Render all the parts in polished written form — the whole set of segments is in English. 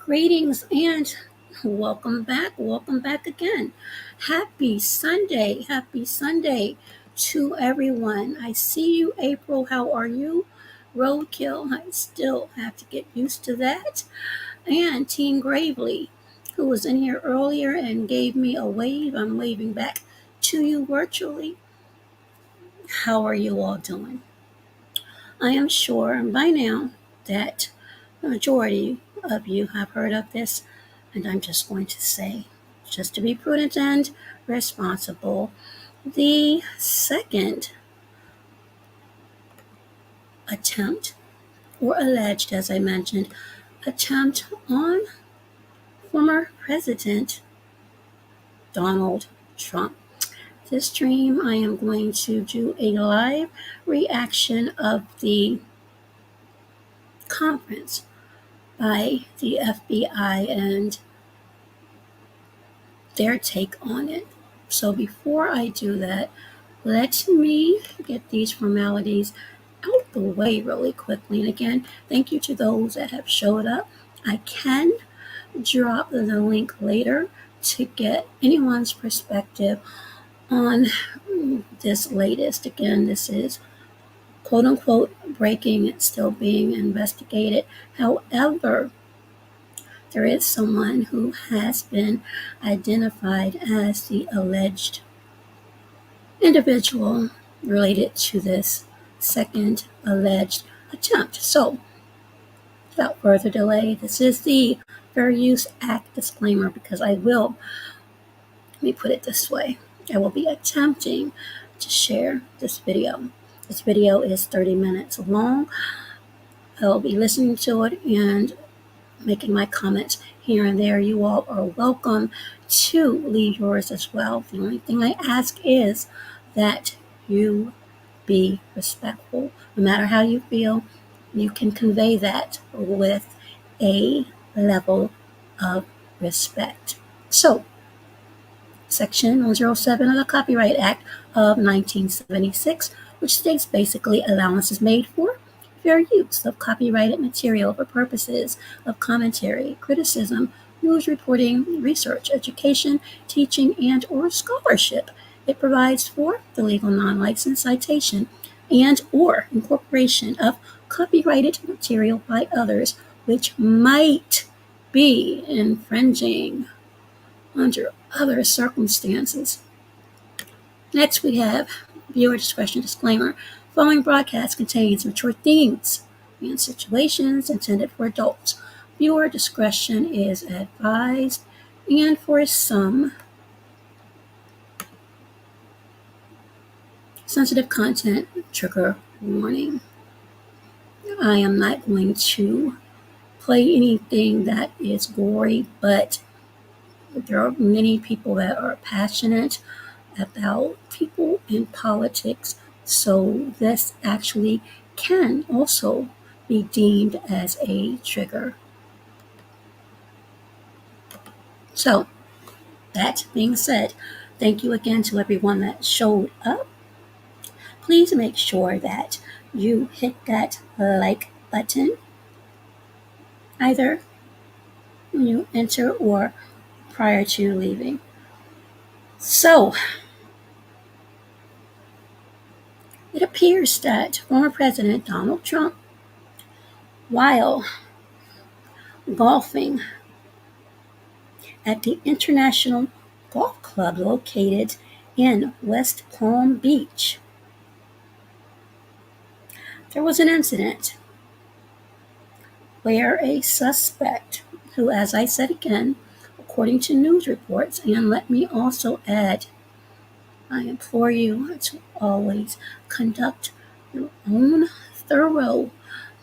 Greetings and welcome back. Welcome back again. Happy Sunday. Happy Sunday to everyone. I see you, April. How are you? Roadkill. I still have to get used to that. And Team Gravely, who was in here earlier and gave me a wave. I'm waving back to you virtually. How are you all doing? I am sure by now that the majority of you have heard of this, and I'm just going to say, just to be prudent and responsible, the second attempt, or alleged, as I mentioned, attempt on former President Donald Trump. This stream, I am going to do a live reaction of the conference by the FBI and their take on it. So before I do that, let me get these formalities out the way really quickly. And again, thank you to those that have showed up. I can drop the link later to get anyone's perspective on this latest. Again, this is quote unquote breaking, it's still being investigated. However, there is someone who has been identified as the alleged individual related to this second alleged attempt. So, without further delay, this is the Fair Use Act disclaimer because let me put it this way, I will be attempting to share this video. This video is 30 minutes long. I'll be listening to it and making my comments here and there. You all are welcome to leave yours as well. The only thing I ask is that you be respectful. No matter how you feel, you can convey that with a level of respect. So, Section 107 of the Copyright Act of 1976, which states basically allowances made for fair use of copyrighted material for purposes of commentary, criticism, news reporting, research, education, teaching, and or scholarship. It provides for the legal non-licensed citation and or incorporation of copyrighted material by others which might be infringing under other circumstances. Next, we have viewer discretion disclaimer. Following broadcast contains mature themes and situations intended for adults. Viewer discretion is advised, and for some sensitive content, trigger warning. I am not going to play anything that is gory, but there are many people that are passionate about people in politics, so this actually can also be deemed as a trigger. So, that being said, thank you again to everyone that showed up. Please make sure that you hit that like button either when you enter or prior to leaving. So, it appears that former President Donald Trump, while golfing at the International Golf Club located in West Palm Beach, there was an incident where a suspect, who, as I said again, according to news reports, and let me also add, I implore you to always conduct your own thorough,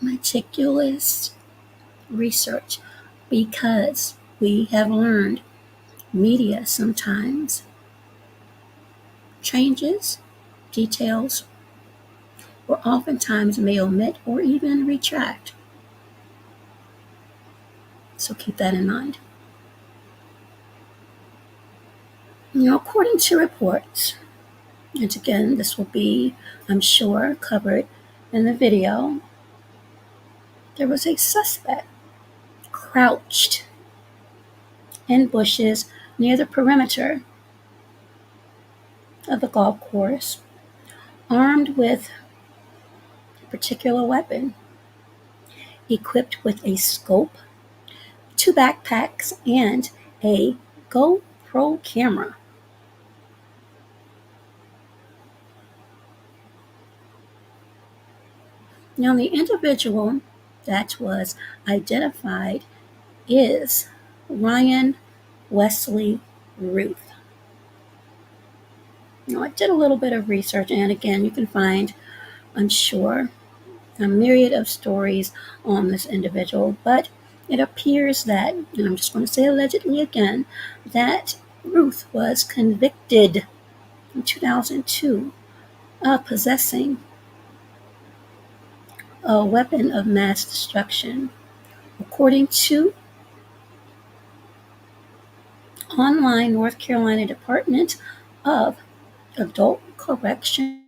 meticulous research, because we have learned media sometimes changes details or oftentimes may omit or even retract. So keep that in mind. According to reports, and again, this will be, I'm sure, covered in the video, there was a suspect crouched in bushes near the perimeter of the golf course, armed with a particular weapon, equipped with a scope, two backpacks, and a GoPro camera. Now, the individual that was identified is Ryan Wesley Routh. Now, I did a little bit of research, and again, you can find, I'm sure, a myriad of stories on this individual, but it appears that, and I'm just going to say allegedly again, that Routh was convicted in 2002 of possessing a weapon of mass destruction. According to online North Carolina Department of Adult Correction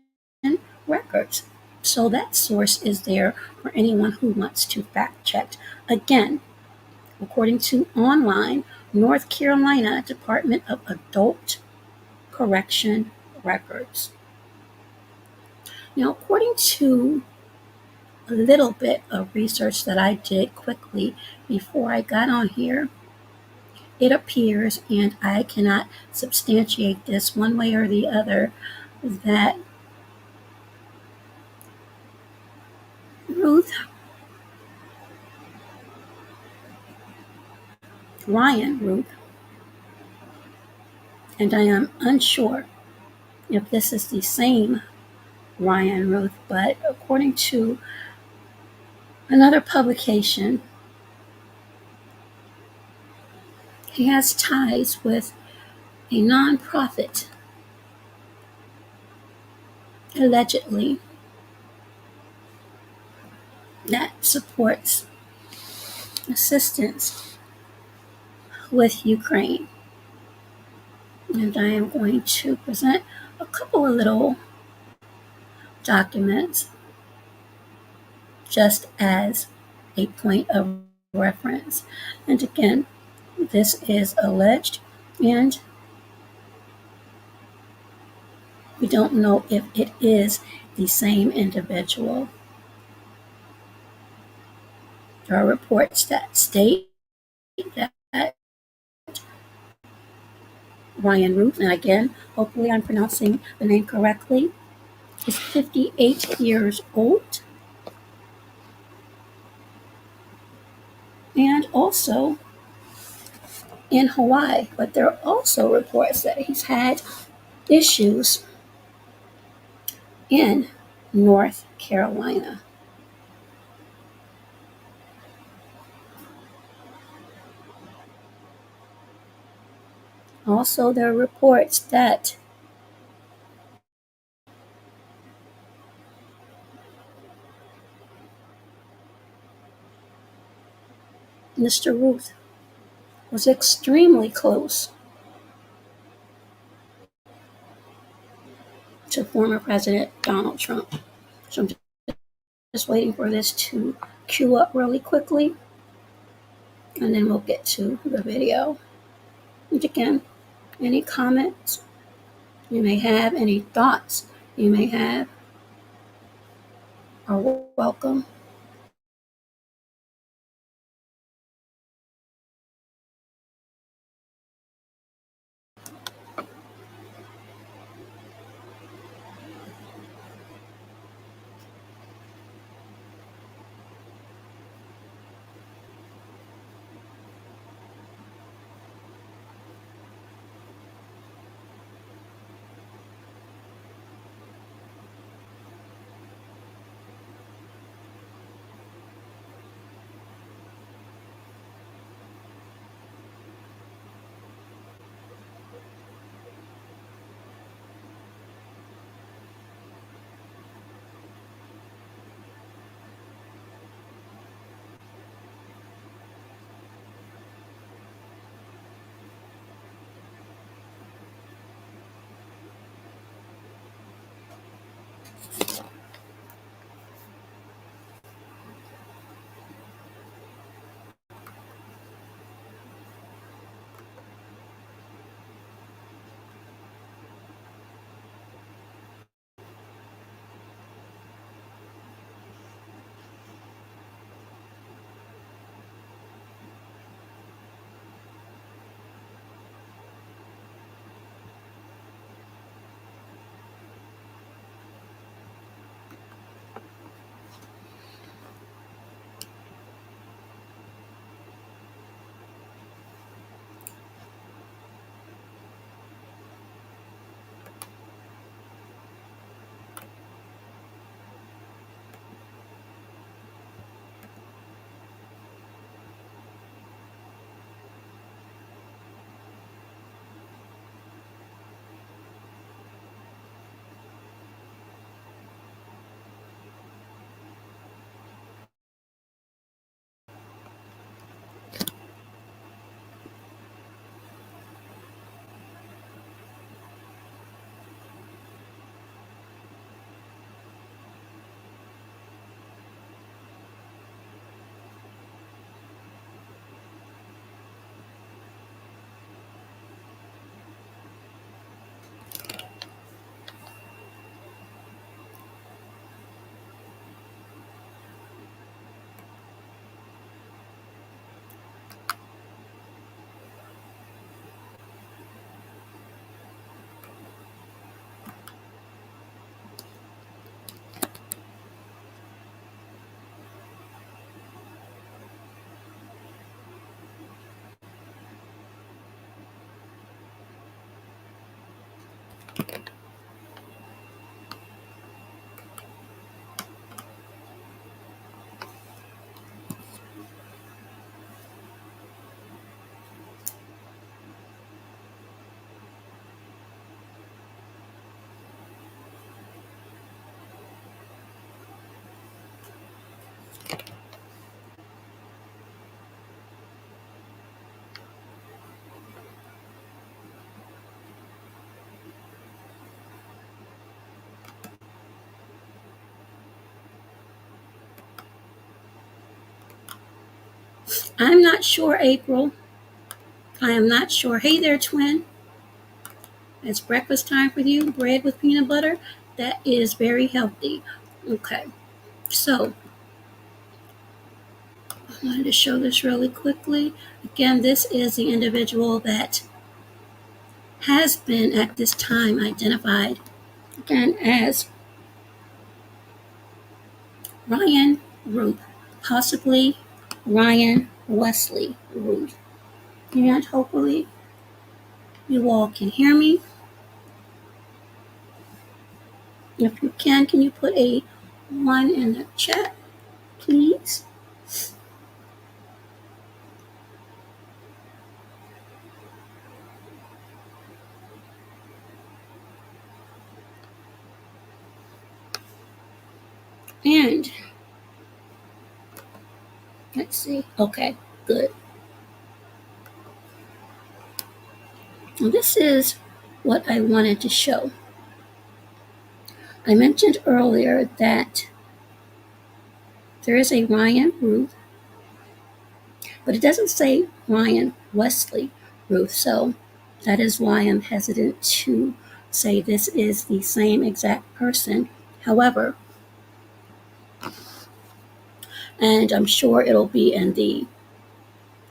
records. So that source is there for anyone who wants to fact check. Again, according to online North Carolina Department of Adult Correction records. Now, according to a little bit of research that I did quickly before I got on here, it appears, and I cannot substantiate this one way or the other, that Ryan Routh, and I am unsure if this is the same Ryan Routh, but according to another publication, he has ties with a nonprofit, allegedly, that supports assistance with Ukraine. And I am going to present a couple of little documents just as a point of reference. And again, this is alleged, and we don't know if it is the same individual. There are reports that state that Ryan Routh, and again, hopefully I'm pronouncing the name correctly, is 58 years old, and also in Hawaii. But there are also reports that he's had issues in North Carolina. Also, there are reports that Mr. Routh was extremely close to former President Donald Trump. So I'm just waiting for this to queue up really quickly, and then we'll get to the video. And again, any comments you may have, any thoughts you may have, are welcome. I'm not sure, April. I am not sure. Hey there, twin. It's breakfast time for you. Bread with peanut butter. That is very healthy. Okay. So, I wanted to show this really quickly. Again, this is the individual that has been at this time identified again as Ryan Routh, possibly Ryan Wesley Routh. And hopefully you all can hear me. If you can you put a 1 in the chat, please? And let's see. Okay, good. Well, this is what I wanted to show. I mentioned earlier that there is a Ryan Routh, but it doesn't say Ryan Wesley Routh, so that is why I'm hesitant to say this is the same exact person. However, and I'm sure it'll be in the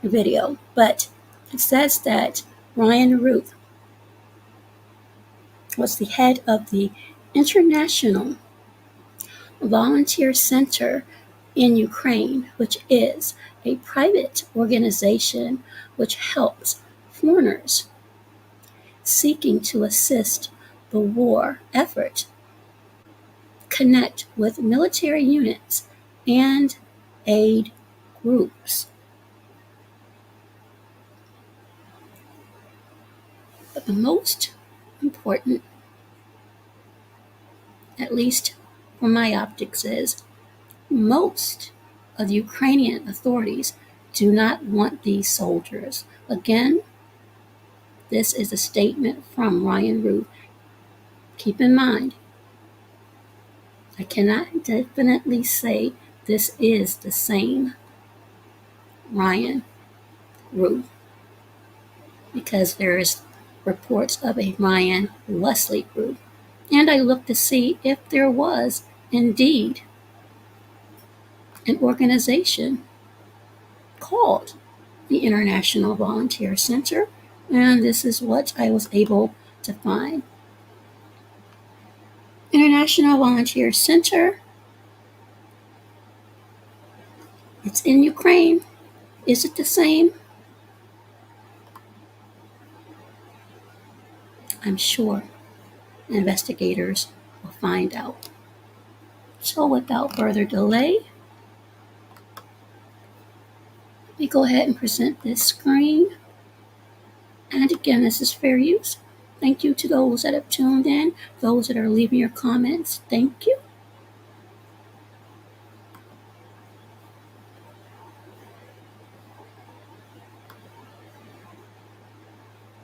video, but it says that Ryan Routh was the head of the International Volunteer Center in Ukraine, which is a private organization which helps foreigners seeking to assist the war effort, connect with military units and aid groups. But the most important, at least from my optics, is most of the Ukrainian authorities do not want these soldiers. Again, this is a statement from Ryan Routh. Keep in mind, I cannot definitely say this is the same Ryan Routh because there's reports of a Ryan Wesley Routh. And I looked to see if there was indeed an organization called the International Volunteer Center, and this is what I was able to find. International Volunteer Center, it's in Ukraine. Is it the same? I'm sure investigators will find out. So without further delay, let me go ahead and present this screen. And again, this is fair use. Thank you to those that have tuned in, those that are leaving your comments. Thank you.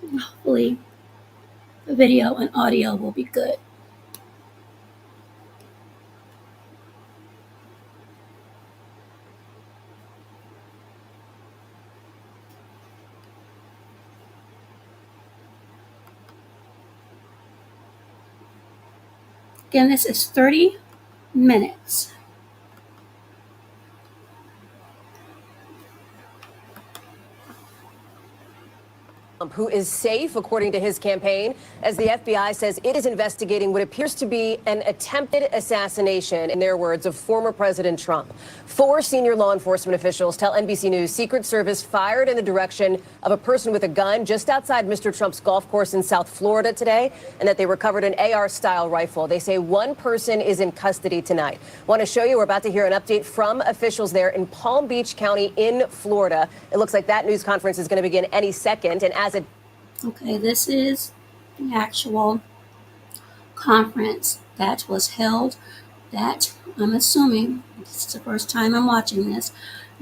Hopefully, the video and audio will be good. Again, this is 30 minutes. Who is safe, according to his campaign, as the FBI says it is investigating what appears to be an attempted assassination, in their words, of former President Trump. 4 senior law enforcement officials tell NBC News Secret Service fired in the direction of a person with a gun just outside Mr. Trump's golf course in South Florida today, and that they recovered an AR-style rifle. They say one person is in custody tonight. Want to show you, we're about to hear an update from officials there in Palm Beach County in Florida. It looks like that news conference is going to begin any second, and as it Okay, this is the actual conference that was held that I'm assuming, this is the first time I'm watching this,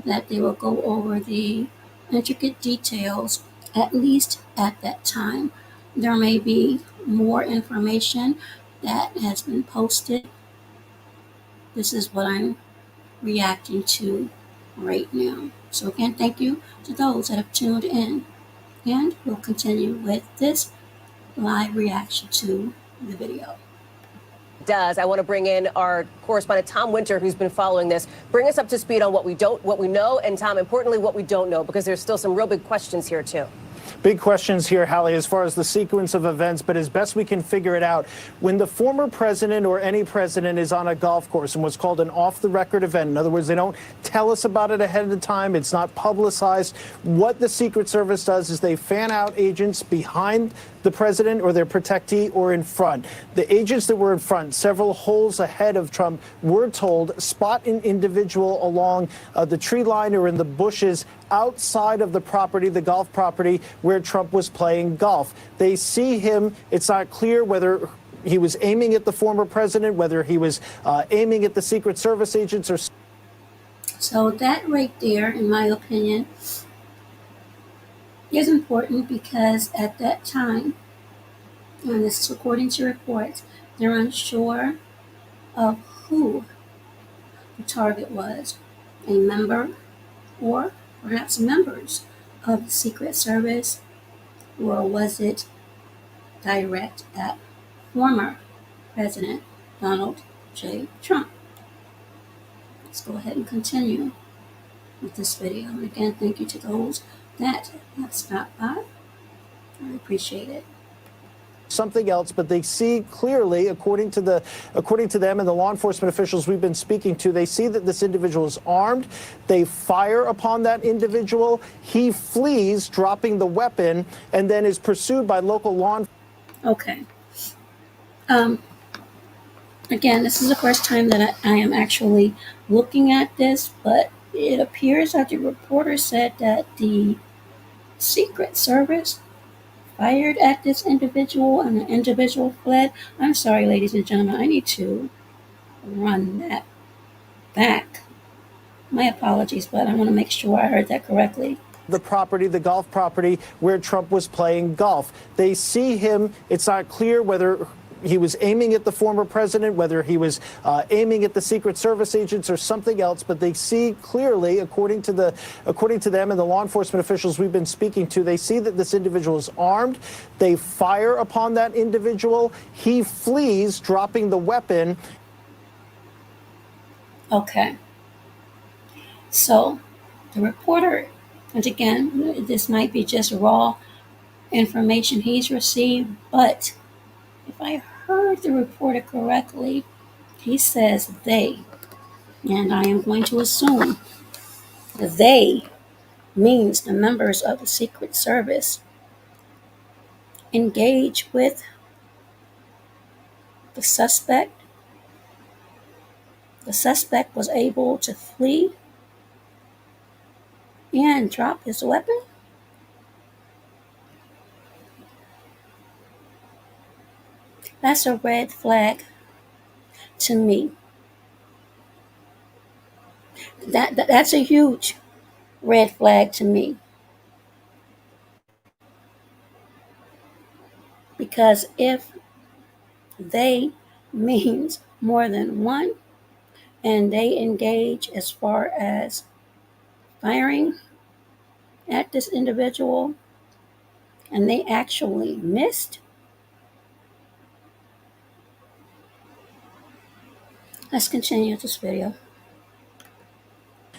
that they will go over the intricate details, at least at that time. There may be more information that has been posted. This is what I'm reacting to right now. So again, thank you to those that have tuned in. And we'll continue with this live reaction to the video. Does. I want to bring in our correspondent Tom Winter, who's been following this. Bring us up to speed on what we know, and Tom, importantly, what we don't know, because there's still some real big questions here too. Big questions here, Hallie, as far as the sequence of events, but as best we can figure it out, when the former president or any president is on a golf course in what's called an off-the-record event, in other words, they don't tell us about it ahead of time, it's not publicized, what the Secret Service does is they fan out agents behind the president or their protectee or in front. The agents that were in front, several holes ahead of Trump, were told spot an individual along the tree line or in the bushes outside of the property, the golf property where Trump was playing golf. They see him. It's not clear whether he was aiming at the former president, whether he was aiming at the Secret Service agents or. So that right there, in my opinion, is important because at that time, and this is according to reports, they're unsure of who the target was, a member or perhaps members of the Secret Service, or was it direct at former President Donald J. Trump? Let's go ahead and continue with this video. And again, thank you to those that have stopped by. I appreciate it. Something else, but they see clearly, according to them and the law enforcement officials we've been speaking to, they see that this individual is armed. They fire upon that individual. He flees, dropping the weapon, and then is pursued by local law enforcement. Okay. Again, this is the first time that I am actually looking at this, but it appears that the reporter said that the Secret Service fired at this individual and the individual fled. I'm sorry, ladies and gentlemen, I need to run that back. My apologies, but I want to make sure I heard that correctly. The property, the golf property where Trump was playing golf. They see him. It's not clear whether he was aiming at the former president, whether he was aiming at the Secret Service agents or something else, but they see clearly, according to them and the law enforcement officials we've been speaking to, they see that this individual is armed. They fire upon that individual. He flees, dropping the weapon. Okay. So the reporter, and again, this might be just raw information he's received, but if I heard the reporter correctly, he says they, and I am going to assume they means the members of the Secret Service engage with the suspect. The suspect was able to flee and drop his weapon. That's a red flag to me. That's a huge red flag to me. Because if they means more than one and they engage as far as firing at this individual and they actually missed, let's continue this video.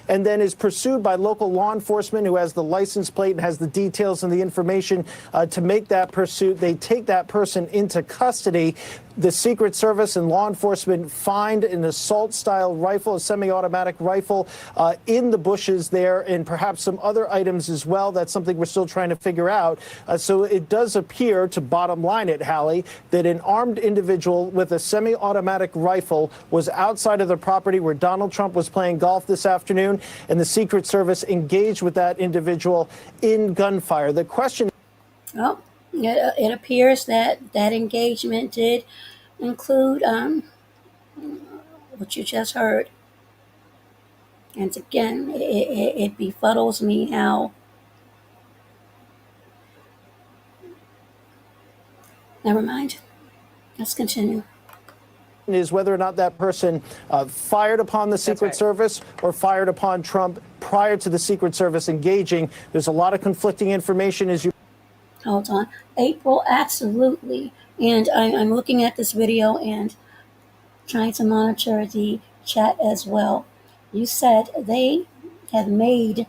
And then is pursued by local law enforcement who has the license plate and has the details and the information to make that pursuit. They take that person into custody. The Secret Service and law enforcement find an assault-style rifle, a semi-automatic rifle, in the bushes there, and perhaps some other items as well. That's something we're still trying to figure out. So it does appear, to bottom line it, Hallie, that an armed individual with a semi-automatic rifle was outside of the property where Donald Trump was playing golf this afternoon, and the Secret Service engaged with that individual in gunfire. The question. Well, it appears that that engagement did include what you just heard. And again, it befuddles me how never mind. Let's continue. Is whether or not that person fired upon the Secret Service or fired upon Trump prior to the Secret Service engaging. There's a lot of conflicting information, as you... Hold on. April, absolutely. And I'm looking at this video and trying to monitor the chat as well. You said they have made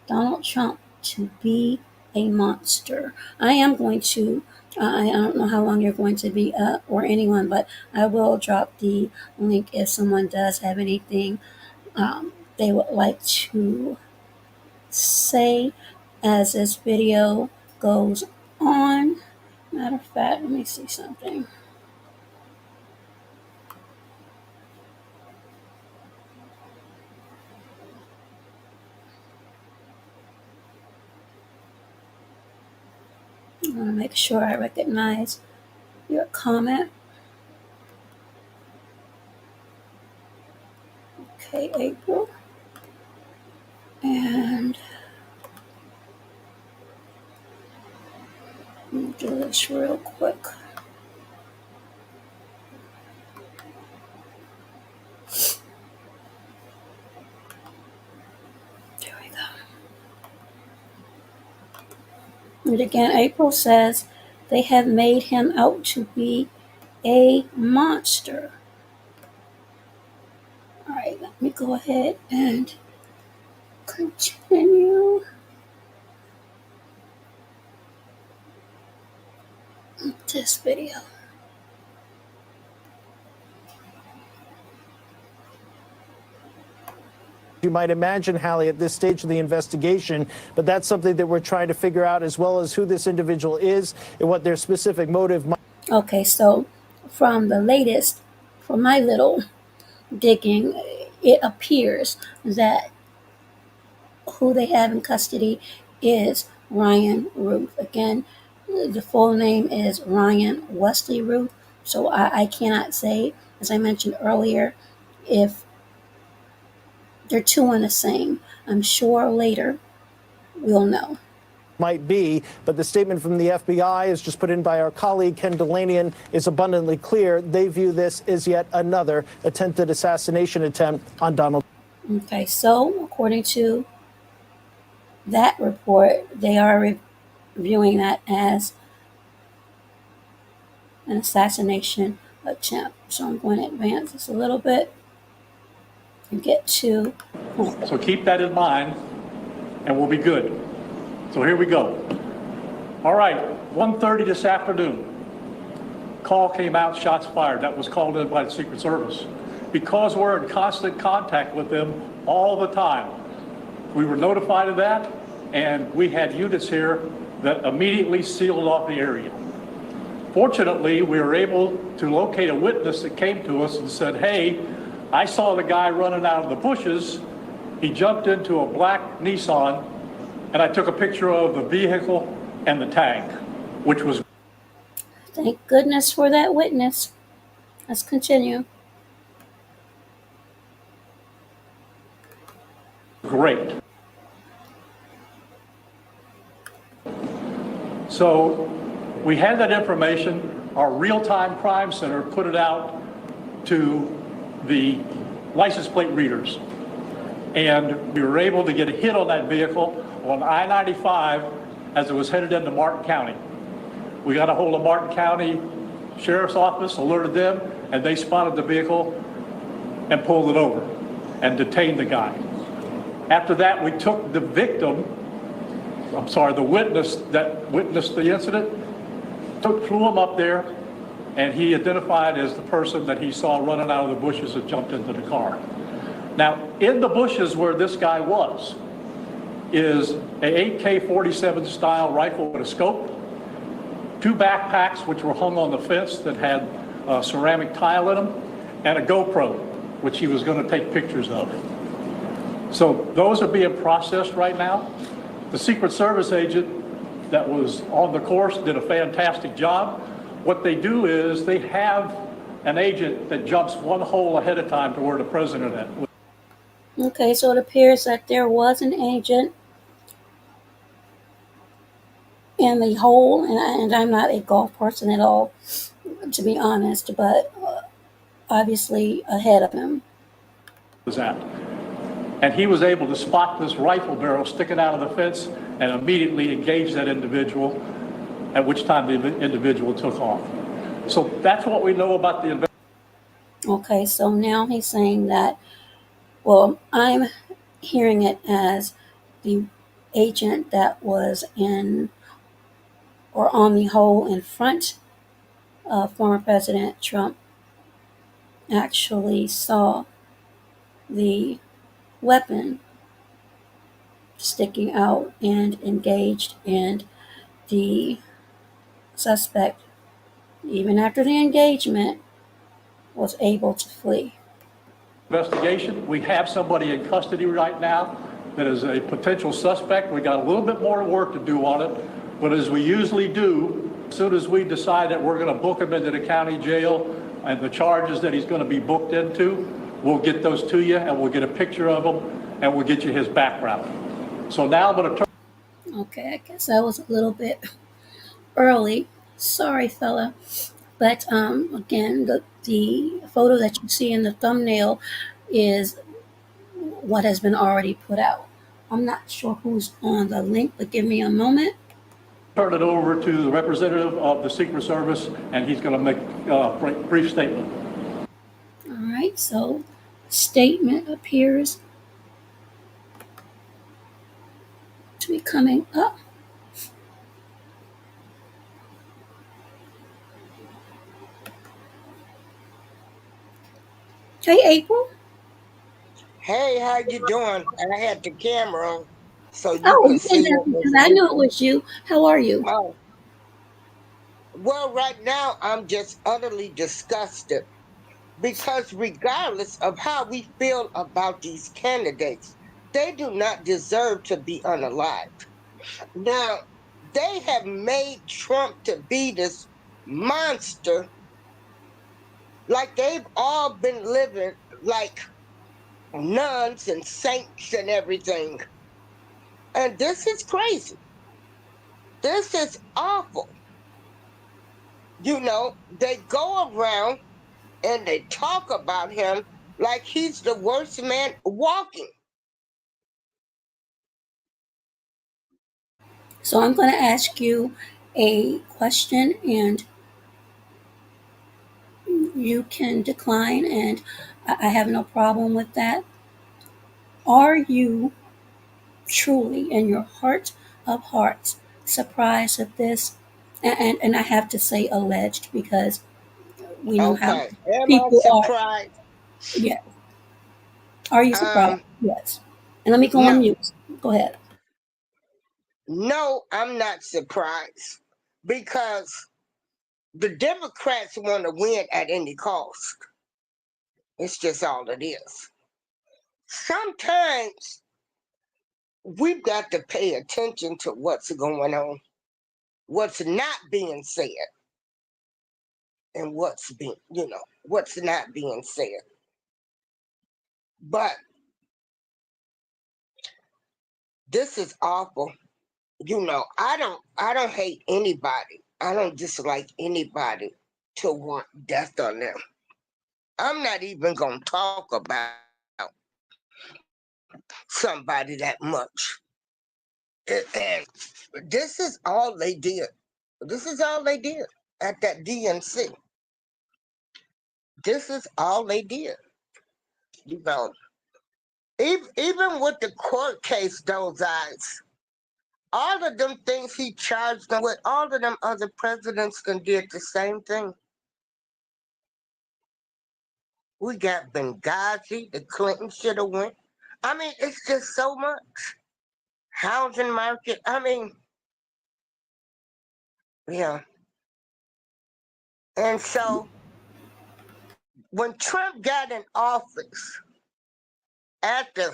Donald Trump to be a monster. I am going to, I don't know how long you're going to be up or anyone, but I will drop the link if someone does have anything they would like to say as this video goes on. Matter of fact, let me see something. I want to make sure I recognize your comment. Okay, April. And let me do this real quick. There we go. And again, April says they have made him out to be a monster. All right, let me go ahead and continue this video. You might imagine, Hallie, at this stage of the investigation, but that's something that we're trying to figure out, as well as who this individual is and what their specific motive might. Okay, so from the latest, from my little digging, it appears that who they have in custody is Ryan Routh. Again, the full name is Ryan Wesley Routh. So I cannot say, as I mentioned earlier, if they're two and the same. I'm sure later we'll know. Might be, but the statement from the FBI, is just put in by our colleague Ken Delanian, is abundantly clear. They view this as yet another attempted assassination attempt on Donald. Okay, so according to that report, they are reviewing that as an assassination attempt. So I'm going to advance this a little bit and get to. So keep that in mind, and we'll be good. So here we go. All right, 1:30 this afternoon. Call came out, shots fired. That was called in by the Secret Service. Because we're in constant contact with them all the time, we were notified of that, and we had units here that immediately sealed off the area. Fortunately, we were able to locate a witness that came to us and said, hey, I saw the guy running out of the bushes. He jumped into a black Nissan, and I took a picture of the vehicle and the tag, which was... Thank goodness for that witness. Let's continue. Great. So we had that information. Our real-time crime center put it out to the license plate readers. And we were able to get a hit on that vehicle on I-95 as it was headed into Martin County. We got a hold of Martin County Sheriff's Office, alerted them, and they spotted the vehicle and pulled it over and detained the guy. After that, we took the the witness that witnessed the incident, flew him up there, and he identified as the person that he saw running out of the bushes and jumped into the car. Now, in the bushes where this guy was is a AK-47 style rifle with a scope, 2 backpacks which were hung on the fence that had ceramic tile in them, and a GoPro, which he was going to take pictures of. So those are being processed right now. The Secret Service agent that was on the course did a fantastic job. What they do is they have an agent that jumps one hole ahead of time to where the president is. Okay, so it appears that there was an agent in the hole, and I'm not a golf person at all, to be honest, but obviously ahead of him. Was that. And he was able to spot this rifle barrel sticking out of the fence and immediately engage that individual, at which time the individual took off. So that's what we know about the investigation. Okay, so now he's saying that, well, I'm hearing it as the agent that was in or on the hole in front of former President Trump actually saw the weapon sticking out and engaged, and the suspect, even after the engagement, was able to flee. Investigation. We have somebody in custody right now that is a potential suspect. We got a little bit more work to do on it, but as we usually do, as soon as we decide that we're going to book him into the county jail and the charges that he's going to be booked into, we'll get those to you and we'll get a picture of him and we'll get you his background. So now I'm going to turn. Okay, I guess that was a little bit early. Sorry, fella. But again, the photo that you see in the thumbnail is what has been already put out. I'm not sure who's on the link, but give me a moment. Turn it over to the representative of the Secret Service, and he's going to make a brief statement. All right, so statement appears to be coming up. Hey, April. Hey, how you doing? I had the camera on so you Oh, can you didn't see have it to do was that. I knew it me. was you. How are you? Oh, well, right now I'm just utterly disgusted because regardless of how we feel about these candidates, they do not deserve to be unalived. Now, they have made Trump to be this monster, like they've all been living like nuns and saints and everything. And this is crazy. This is awful. They go around and they talk about him like he's the worst man walking. So I'm going to ask you a question, and you can decline, and I have no problem with that. Are you truly, in your heart of hearts, surprised at this? And I have to say alleged because we know how Okay. Am I people are. surprised? Yeah. Are you surprised? Um, Yes. And let me go on no. mute. Go ahead. No, I'm not surprised because the Democrats want to win at any cost. It's just all it is. Sometimes we've got to pay attention to what's going on, what's not being said, and what's not being said. But this is awful. I don't hate anybody. I don't dislike anybody to want death on them. I'm not even gonna talk about somebody that much. And this is all they did. This is all they did at that DNC. This is all they did. You know, even with the court case, those eyes, all of them things he charged them with, all of them other presidents did the same thing. We got Benghazi, the Clintons should have went. I mean, it's just so much. Housing market, I mean, yeah. And so when Trump got in office after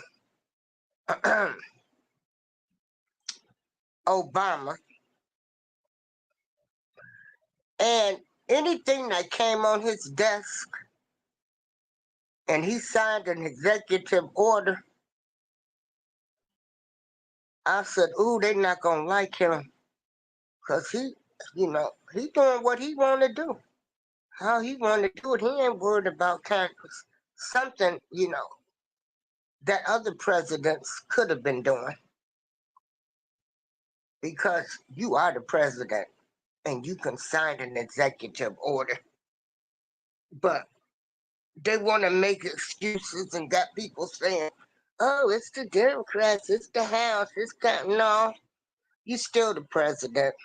Obama, and anything that came on his desk and he signed an executive order, I said, ooh, they're not gonna like him. Cause he doing what he wanna do. How he wanna do it, he ain't worried about Congress. Something. that other presidents could have been doing, because you are the president and you can sign an executive order. But they want to make excuses and got people saying, oh, it's the Democrats, it's the House, it's kind. No, you still the president.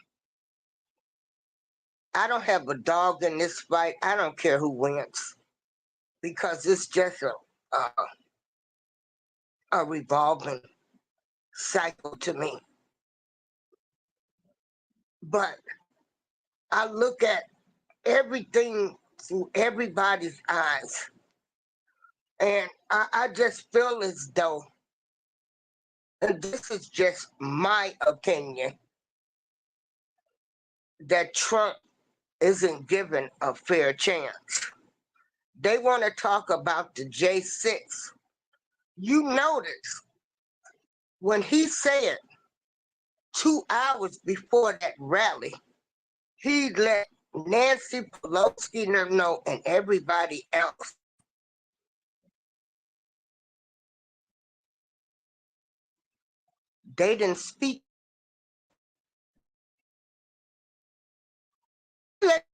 I don't have a dog in this fight. I don't care who wins, because it's just a revolving cycle to me. But I look at everything through everybody's eyes, and I just feel as though, and this is just my opinion, that Trump isn't given a fair chance. They want to talk about the J6. You notice when he said 2 hours before that rally, he let Nancy Pelosi know and everybody else they didn't speak. Let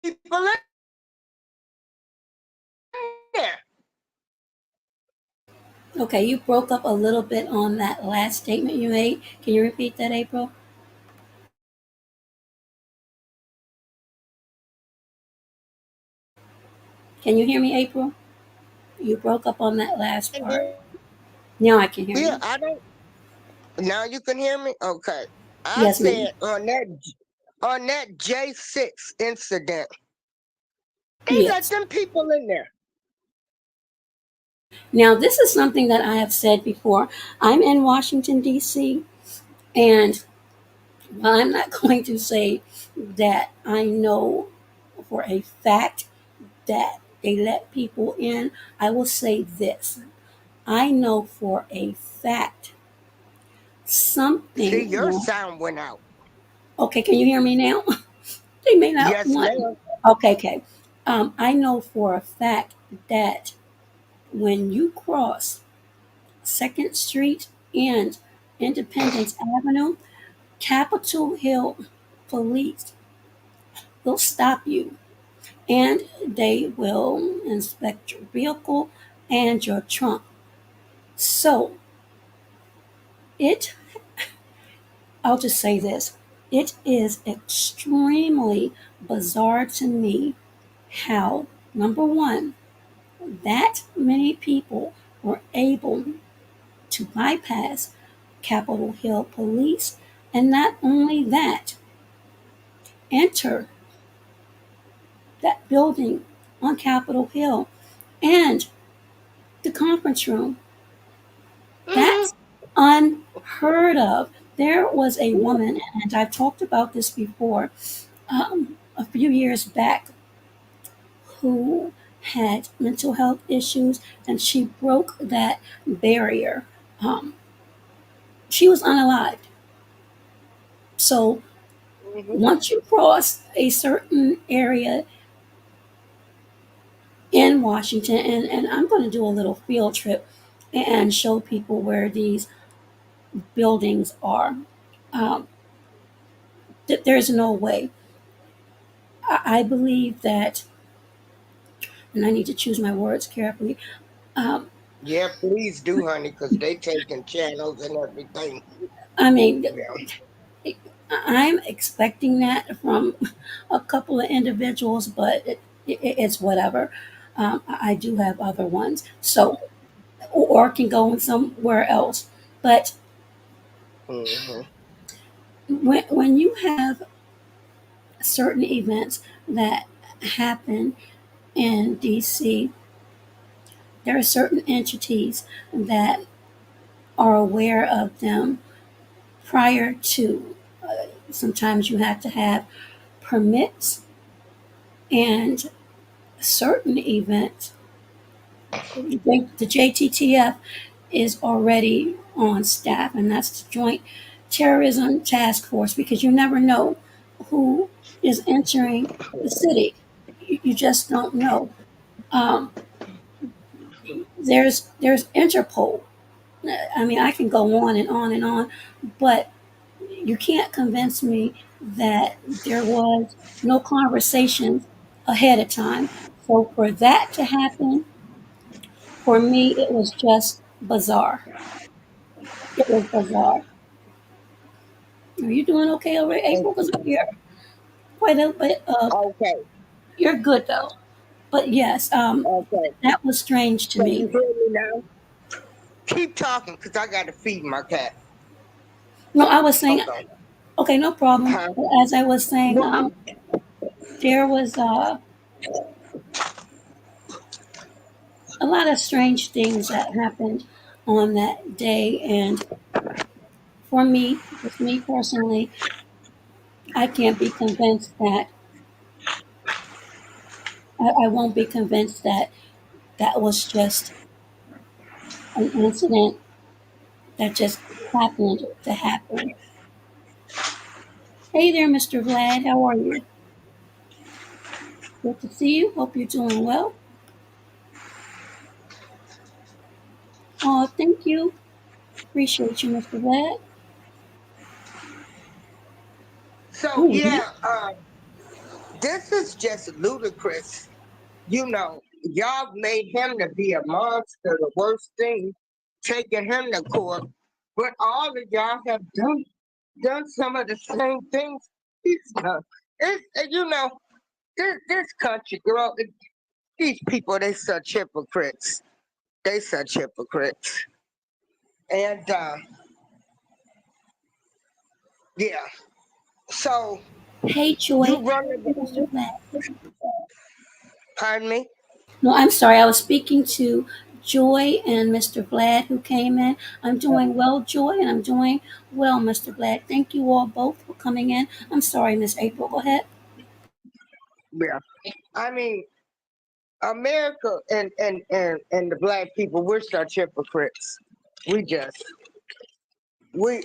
people in there. Okay, you broke up a little bit on that last statement you made. Can you repeat that, April? Can you hear me, April? You broke up on that last part. Now I can hear Yeah, you. I don't. Now you can hear me. Okay, I Yes, said ma'am. on that J6 incident, they let Yes. them people in there. Now, this is something that I have said before. I'm in Washington, D.C., and while I'm not going to say that I know for a fact that they let people in, I will say this. I know for a fact See, something your wrong. sound went out. Okay, can you hear me now? They may not Yes, want. ma'am. Okay, okay. I know for a fact that when you cross Second Street and Independence Avenue, Capitol Hill police will stop you and they will inspect your vehicle and your trunk. So it, I'll just say this, it is extremely bizarre to me how, number one, that many people were able to bypass Capitol Hill police, and not only that, enter that building on Capitol Hill and the conference room. Mm-hmm. That's unheard of. There was a woman, and I've talked about this before, a few years back, who had mental health issues, and she broke that barrier. Um, she was unalived. So Mm-hmm. once you cross a certain area in Washington, and I'm going to do a little field trip and show people where these buildings are. Um, there's no way. I believe that, and I need to choose my words carefully. Um, Yeah, please do, honey, because they taking channels and everything. I mean, Yeah. I'm expecting that from a couple of individuals, but it's whatever. I do have other ones, so or can go in somewhere else. But Mm-hmm. when you have certain events that happen in DC, there are certain entities that are aware of them prior to. Sometimes you have to have permits, and certain events, the JTTF is already on staff, and that's the Joint Terrorism Task Force, because you never know who is entering the city. You just don't know. Um, there's Interpol. I mean, I can go on and on and on, but you can't convince me that there was no conversations ahead of time. So for that to happen, for me, it was just bizarre. It was bizarre. Are you doing okay over there, April? Because you're quite a bit. Okay, You're good though. But yes, okay. that was strange to Can you me. hear me now? Keep talking, because I got to feed my cat. No, I was saying, Hold on. okay, no problem. Huh? But as I was saying, Well, I'm, there was a lot of strange things that happened on that day, and for me, just me personally, I can't be convinced that I won't be convinced that that was just an incident that just happened to happen. Hey there, Mr. Vlad. How are you? Good to see you. Hope you're doing well. Oh, thank you. Appreciate you, Mr. Vlad. so Oh, yeah. yeah, this is just ludicrous. Y'all made him to be a monster, the worst thing, taking him to court. But all of y'all have done some of the same things he's done. This country, girl, these people, they such hypocrites. They such hypocrites. And yeah, so Hey, you Joy. run Hey, Mr. the, Vlad. pardon me? No, I'm sorry. I was speaking to Joy and Mr. Vlad who came in. I'm doing well, Joy, and I'm doing well, Mr. Vlad. Thank you all both for coming in. I'm sorry, Miss April. Go ahead. Yeah. I mean, America and the black people, we're such hypocrites. We just we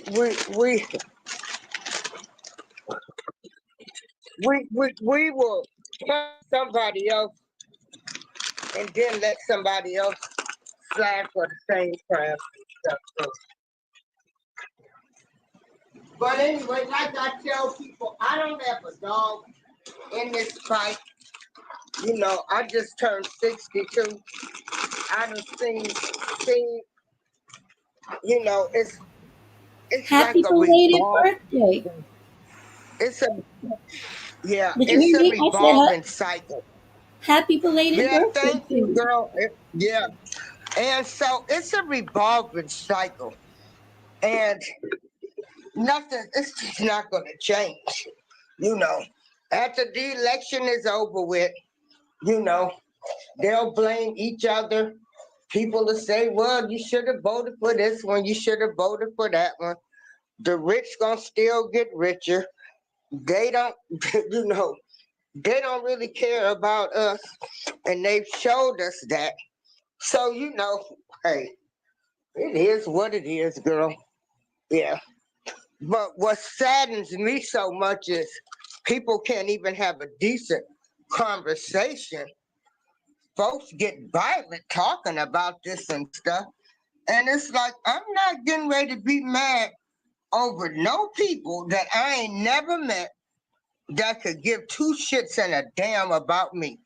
we will tell somebody else and then let somebody else slide for the same crime stuff. But anyway, like I tell people, I don't have a dog in this fight. I just turned 62. I done seen, it's like Happy a belated revolving. birthday. It's a Yeah, Did you it's hear a me? I said revolving cycle. happy belated Yeah, birthday thank to you, you. girl. Yeah, and so it's a revolving cycle, and nothing. It's just not going to change. You know, after the election is over with, you know, they'll blame each other. People will say, "Well, you should have voted for this one. You should have voted for that one." The rich gonna still get richer. They don't, you know, they don't really care about us, and they've showed us that. So hey, it is what it is, girl. Yeah. But what saddens me so much is people can't even have a decent conversation. Folks get violent talking about this and stuff. And it's like, I'm not getting ready to be mad over no people that I ain't never met that could give two shits and a damn about me.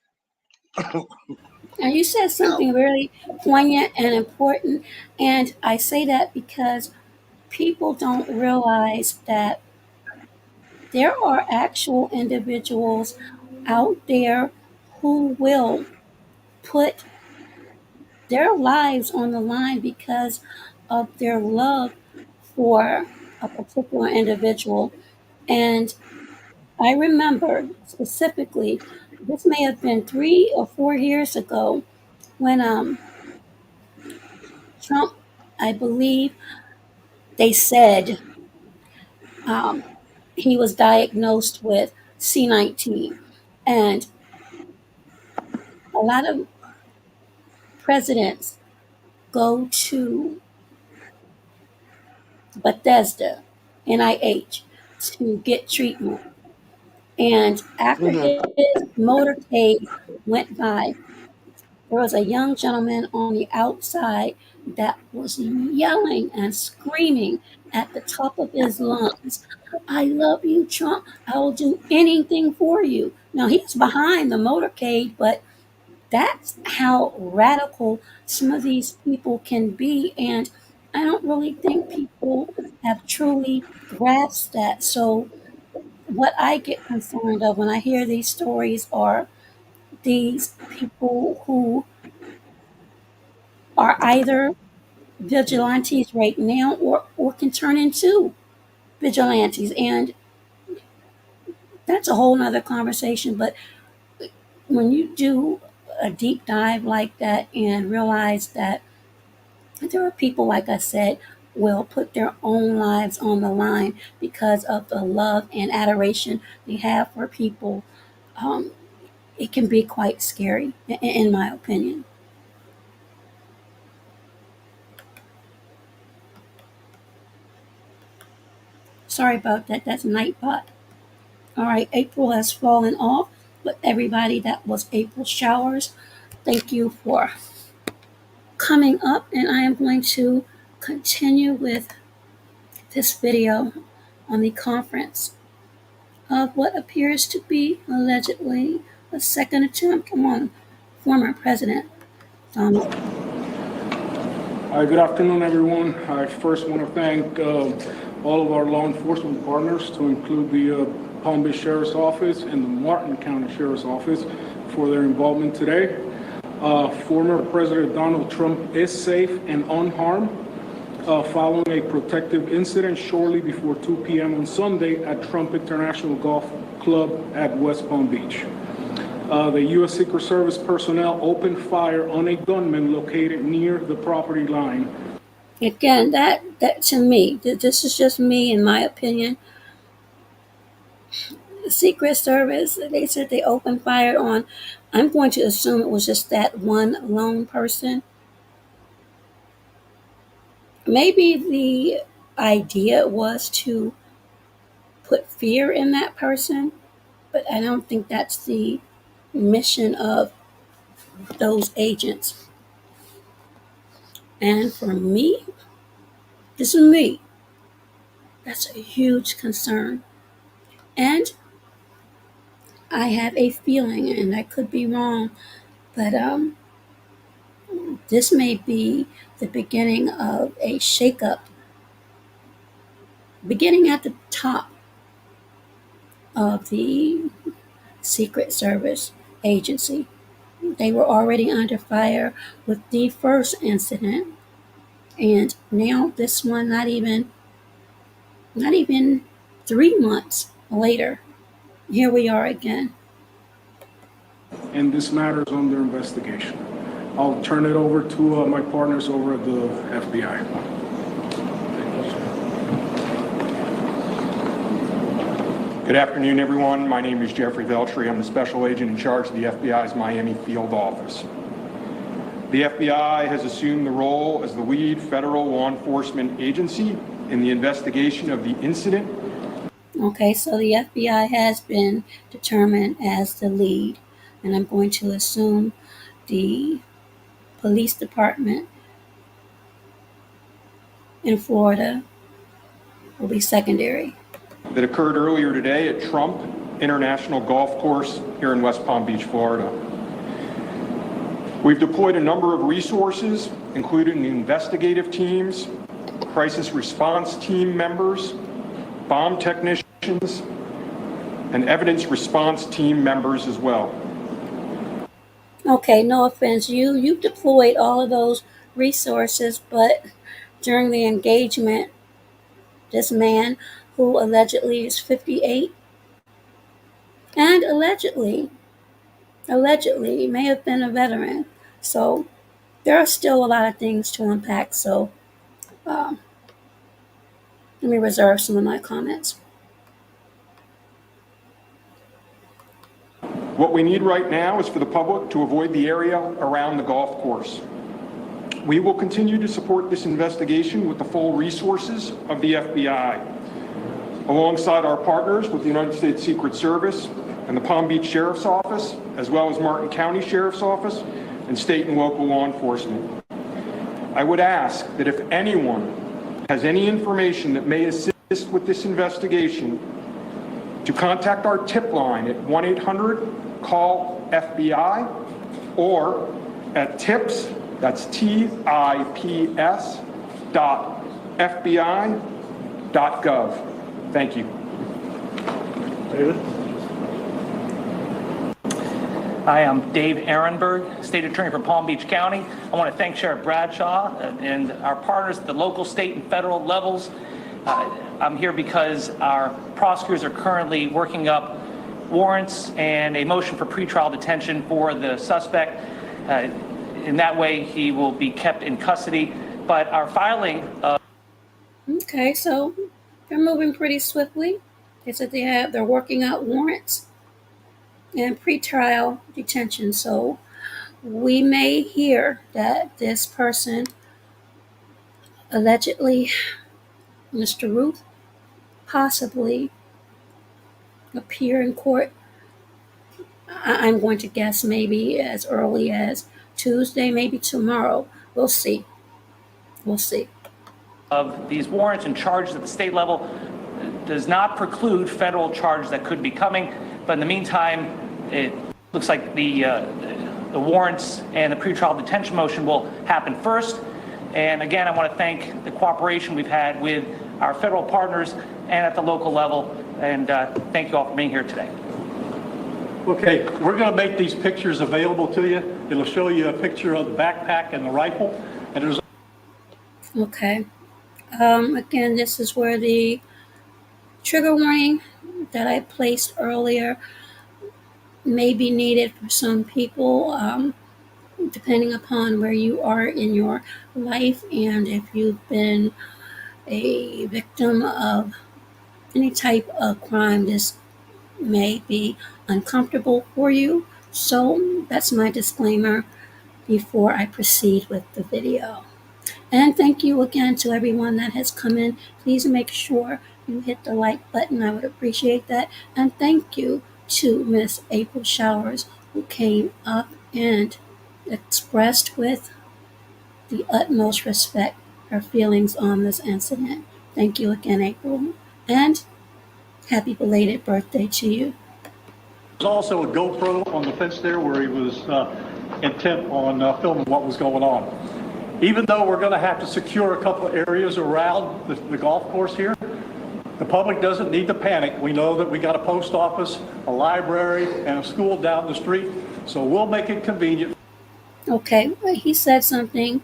And you said So, something really poignant and important. And I say that because people don't realize that there are actual individuals out there who will put their lives on the line because of their love for a particular individual. And I remember specifically, this may have been 3 or 4 years ago when Trump, I believe, they said um, he was diagnosed with C19. And a lot of presidents go to Bethesda, NIH, to get treatment. And after mhm. his motorcade went by, There was a young gentleman on the outside that was yelling and screaming at the top of his lungs, I love you, Trump. I will do anything for you. Now, he's behind the motorcade, but that's how radical some of these people can be. And I don't really think people have truly grasped that. So, what I get concerned of when I hear these stories are these people who are either vigilantes right now or can turn into vigilantes. And that's a whole nother conversation. But when you do a deep dive like that and realize that there are people, like I said, will put their own lives on the line because of the love and adoration they have for people, um, it can be quite scary, in my opinion. Sorry about that. That's Nightbot. All right, April has fallen off, but everybody that was April showers, thank you for coming up, and I am going to continue with this video on the conference of what appears to be allegedly a second attempt on former President Donald. Hi, good afternoon, everyone. I first want to thank all of our law enforcement partners, to include the Palm Beach Sheriff's Office and the Martin County Sheriff's Office, for their involvement today. Former President Donald Trump is safe and unharmed following a protective incident shortly before 2 p.m. on Sunday at Trump International Golf Club at West Palm Beach. The U.S. Secret Service personnel opened fire on a gunman located near the property line. Again, that to me, this is just me in my opinion. The Secret Service, they said they opened fire on. I'm going to assume it was just that one lone person. Maybe the idea was to put fear in that person, but I don't think that's the mission of those agents. And for me, this is me, that's a huge concern. And I have a feeling, and I could be wrong, but this may be the beginning of a shakeup, beginning at the top of the Secret Service agency. They were already under fire with the first incident, and now this one, not even 3 months later, here we are again. And this matter is under investigation. I'll turn it over to my partners over at the FBI. Good afternoon, everyone. My name is Jeffrey Veltri. I'm the special agent in charge of the FBI's Miami field office. The FBI has assumed the role as the lead federal law enforcement agency in the investigation of the incident. Okay, so the FBI has been determined as the lead, and I'm going to assume the police department in Florida will be secondary. That occurred earlier today at Trump International Golf Course here in West Palm Beach, Florida. We've deployed a number of resources, including investigative teams, crisis response team members, bomb technicians, and evidence response team members as well. Okay, no offense. You deployed all of those resources, but during the engagement, this man who allegedly is 58 and allegedly may have been a veteran. So there are still a lot of things to unpack. So let me reserve some of my comments. What we need right now is for the public to avoid the area around the golf course. We will continue to support this investigation with the full resources of the FBI, alongside our partners with the United States Secret Service and the Palm Beach Sheriff's Office, as well as Martin County Sheriff's Office. and state and local law enforcement. I would ask that if anyone has any information that may assist with this investigation, to contact our tip line at 1-800-CALL-FBI or at tips, that's TIPS, FBI.gov. Thank you. David? Hi, I'm Dave Ehrenberg, State Attorney for Palm Beach County. I want to thank Sheriff Bradshaw and our partners at the local, state, and federal levels. I'm here because our prosecutors are currently working up warrants and a motion for pretrial detention for the suspect. In that way, he will be kept in custody. But our filing of... Okay, so they're moving pretty swiftly. They said they're working out warrants and pretrial detention. So we may hear that this person, allegedly Mr. Routh, possibly appear in court. I'm going to guess maybe as early as Tuesday, maybe tomorrow. We'll see. We'll see. Of these warrants and charges at the state level does not preclude federal charges that could be coming. But in the meantime, it looks like the warrants and the pretrial detention motion will happen first. And again, I want to thank the cooperation we've had with our federal partners and at the local level. And thank you all for being here today. Okay, we're going to make these pictures available to you. It'll show you a picture of the backpack and the rifle. And there's... Okay. Again, this is where the trigger warning that I placed earlier may be needed for some people, depending upon where you are in your life and if you've been a victim of any type of crime. This may be uncomfortable for you. So that's my disclaimer before I proceed with the video. And thank you again to everyone that has come in. Please make sure you hit the like button. I would appreciate that. And thank you to Miss April Showers, who came up and expressed with the utmost respect her feelings on this incident. Thank you again, April. And happy belated birthday to you. There's also a GoPro on the fence there where he was intent on filming what was going on. Even though we're going to have to secure a couple of areas around the golf course here, the public doesn't need to panic. We know that we got a post office, a library, and a school down the street, so we'll make it convenient. Okay, he said something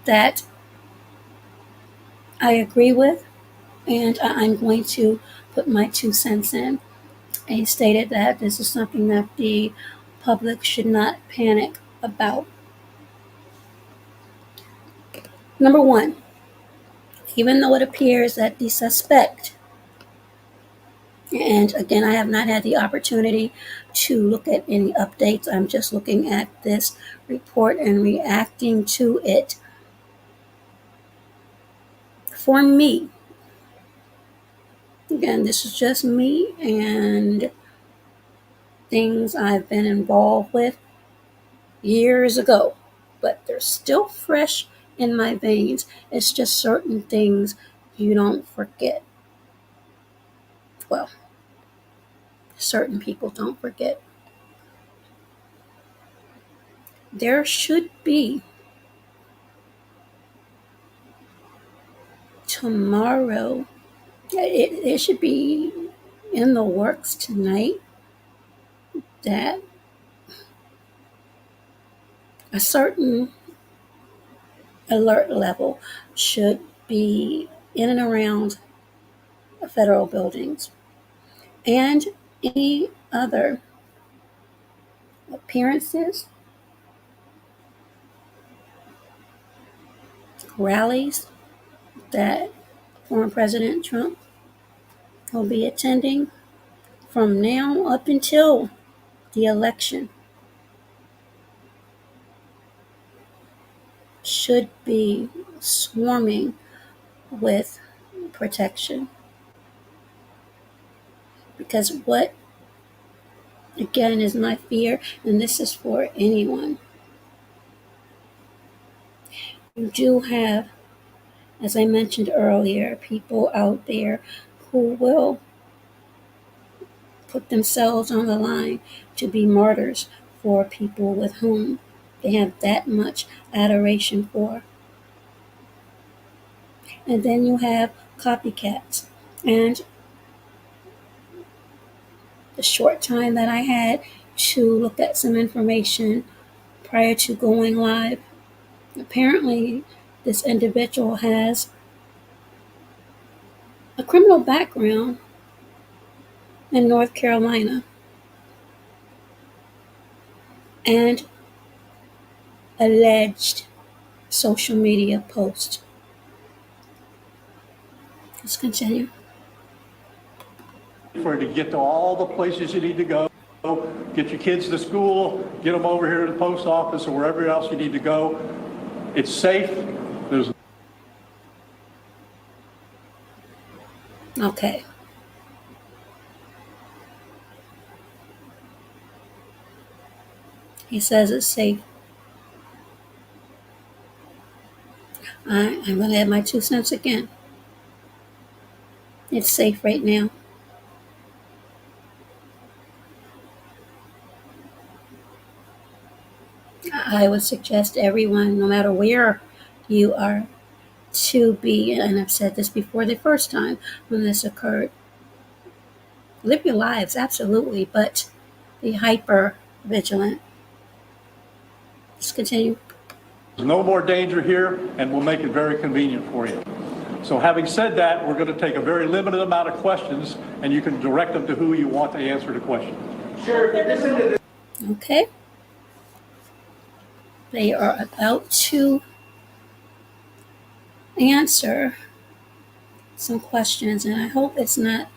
that I agree with, and I'm going to put my 2 cents in. He stated that this is something that the public should not panic about. Number one, even though it appears that the suspect, and again, I have not had the opportunity to look at any updates. I'm just looking at this report and reacting to it. For me, again, this is just me and things I've been involved with years ago, but they're still fresh in my veins. It's just certain things you don't forget. Well, certain people don't forget. There should be tomorrow, it should be in the works tonight that a certain alert level should be in and around federal buildings and any other appearances, rallies that former President Trump will be attending from now up until the election should be swarming with protection. Because what, again, is my fear, and this is for anyone, You do have, as I mentioned earlier, people out there who will put themselves on the line to be martyrs for people with whom they have that much adoration for. And then you have copycats. And the short time that I had to look at some information prior to going live, apparently this individual has a criminal background in North Carolina and alleged social media post. Let's continue. For you to get to all the places you need to go, get your kids to school, get them over here to the post office or wherever else you need to go. It's safe. There's Okay. He says it's safe. I'm going to add my 2 cents again. It's safe right now. I would suggest everyone, no matter where you are, to be, and I've said this before the first time when this occurred, live your lives, absolutely, but be hyper vigilant. Let's continue. no more danger here, and we'll make it very convenient for you. So having said that, we're going to take a very limited amount of questions, and you can direct them to who you want to answer the question. Okay. They are about to answer some questions, and I hope it's not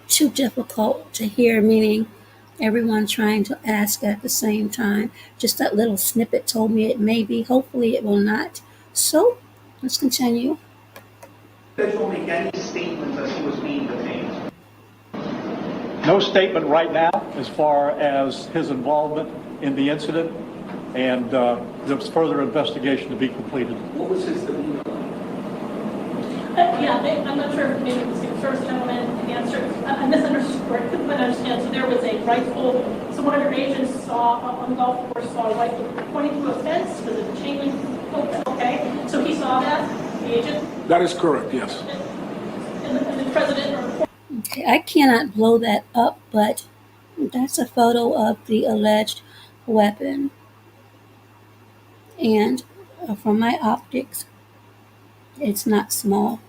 too difficult to hear, meaning everyone trying to ask at the same time. Just that little snippet told me it may be. Hopefully it will not. So let's continue. Will make any statements as he was being detained? No statement right now as far as his involvement in the incident, and there's further investigation to be completed. What was his demeanor? I'm not sure if maybe it was the first gentleman answered. I misunderstood, couldn't quite understand. So there was a rifle. So one of your agents saw on the golf course saw a rifle pointing to a fence. Was it a chain link? Okay. So he saw that, the agent? That is correct, yes. And the president. Okay, I cannot blow that up, but that's a photo of the alleged weapon. And from my optics, it's not small.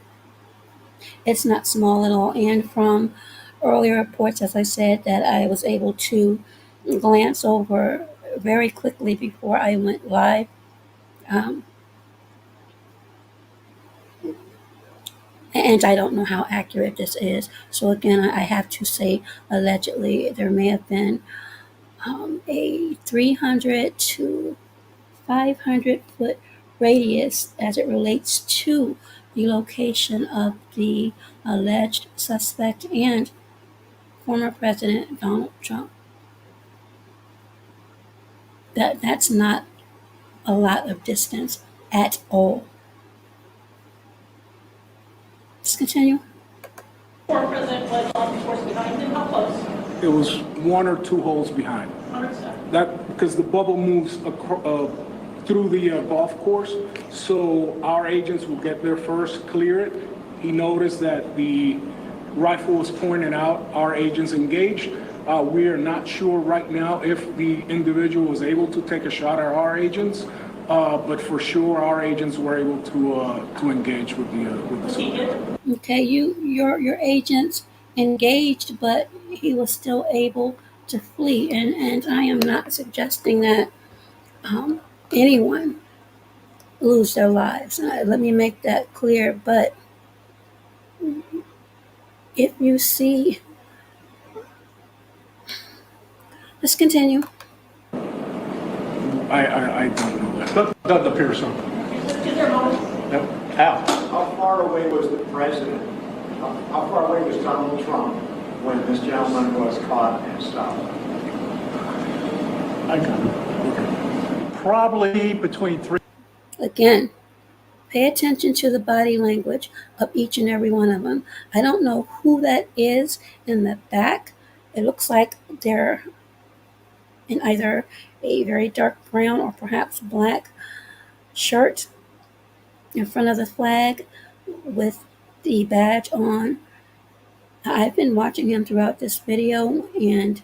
It's not small at all. And from earlier reports, as I said, that I was able to glance over very quickly before I went live, and I don't know how accurate this is. So again, I have to say allegedly there may have been a 300 to 500 foot radius as it relates to the location of the alleged suspect and former President Donald Trump. That's not a lot of distance at all. Let's continue. Former president was on the course behind him. How close? It was 1 or 2 holes behind. 100%. That because the bubble moves through the golf course, so our agents will get there first, clear it. He noticed that the rifle was pointed out. Our agents engaged. We are not sure right now if the individual was able to take a shot at our agents, but for sure our agents were able to engage with the suspect. Okay, your agents engaged, but he was still able to flee, and I am not suggesting that anyone lose their lives. Let me make that clear. But if you see, let's continue. I don't know that. Doesn't appear so. Is there a moment? Yep. Al. How far away was the president? How far away was Donald Trump when this gentleman was caught and stopped? I got it. Okay. probably between 3. Again, pay attention to the body language of each and every one of them. I don't know who that is in the back. It looks like they're in either a very dark brown or perhaps black shirt in front of the flag with the badge on. I've been watching him throughout this video, and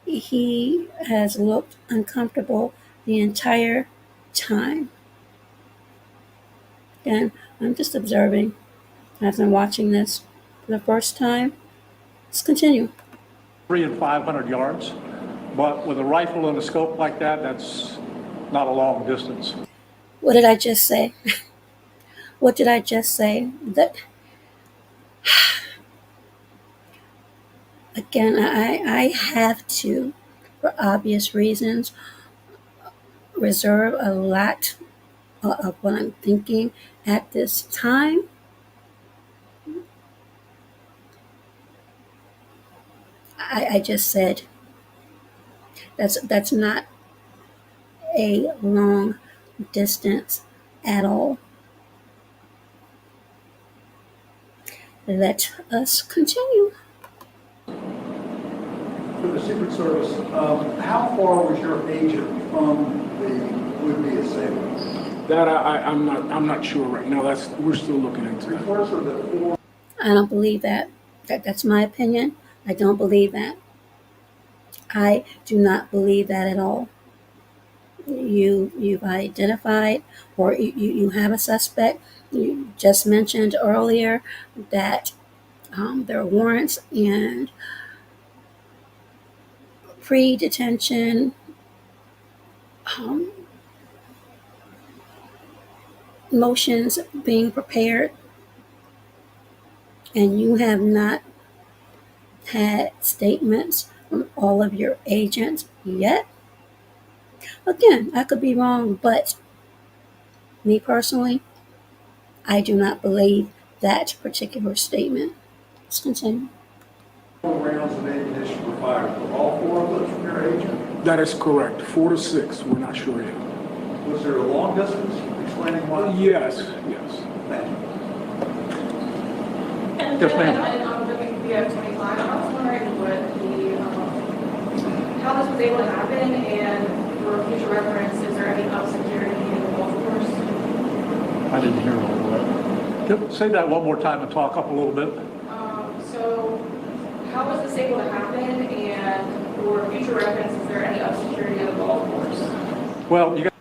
he has looked uncomfortable the entire time. And I'm just observing as I'm watching this for the first time. Let's continue. 300 and 500 yards, but with a rifle and a scope like that, that's not a long distance. What did I just say? What did I just say? That again, I have to, for obvious reasons, reserve a lot of what I'm thinking at this time. I just said that's not a long distance at all. Let us continue. For the Secret Service, how far was your agent from the would-be assailant? That I'm not sure right now. We're still looking into that. Reports are that I don't believe that. That's my opinion. I don't believe that. I do not believe that at all. You've identified, or you have a suspect. You just mentioned earlier that there are warrants and pre-detention motions being prepared, and you have not had statements from all of your agents yet. Again, I could be wrong, but me personally, I do not believe that particular statement. Let's continue. rounds of ammunition were fired. Were all 4 of those from your agent? That is correct. 4 to 6. We're not sure yet. Was there a long distance? Explaining why? Yes. Thank you. And Yes, ma'am. I'm looking at the F-25. I was wondering what how this was able to happen, and for future reference, is there any security in the golf course? I didn't hear all of that. Say that one more time and talk up a little bit. So how was this able to happen, and for future reference, is there any security in the golf course? Well, you got.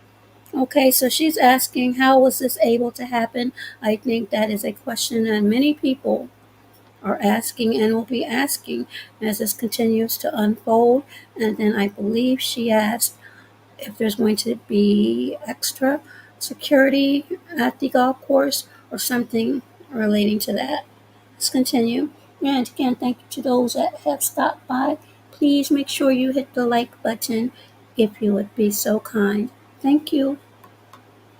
Okay, so she's asking, how was this able to happen? I think that is a question that many people are asking and will be asking as this continues to unfold. And then I believe she asked if there's going to be extra security at the golf course or something relating to that. Let's continue. And again, thank you to those that have stopped by. Please make sure you hit the like button if you would be so kind. Thank you.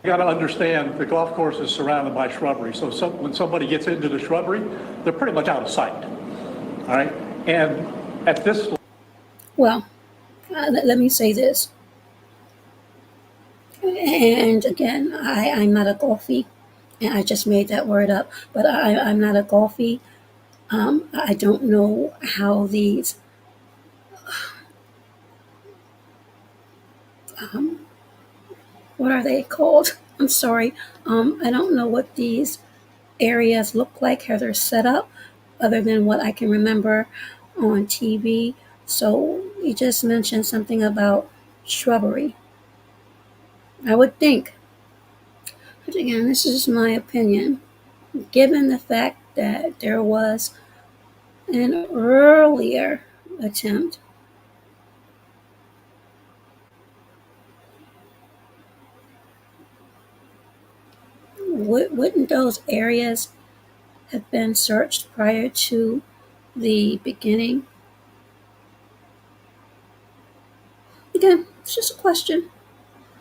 You got to understand the golf course is surrounded by shrubbery. So when somebody gets into the shrubbery, they're pretty much out of sight. All right. And at this. Well, let me say this. And again, I'm not a golfie, and I just made that word up, but I'm not a golfie. I don't know how these what are they called? I'm sorry. I don't know what these areas look like, how they're set up, other than what I can remember on TV. So you just mentioned something about shrubbery. I would think, but again, this is my opinion, given the fact that there was an earlier attempt wouldn't those areas have been searched prior to the beginning? Again, it's just a question.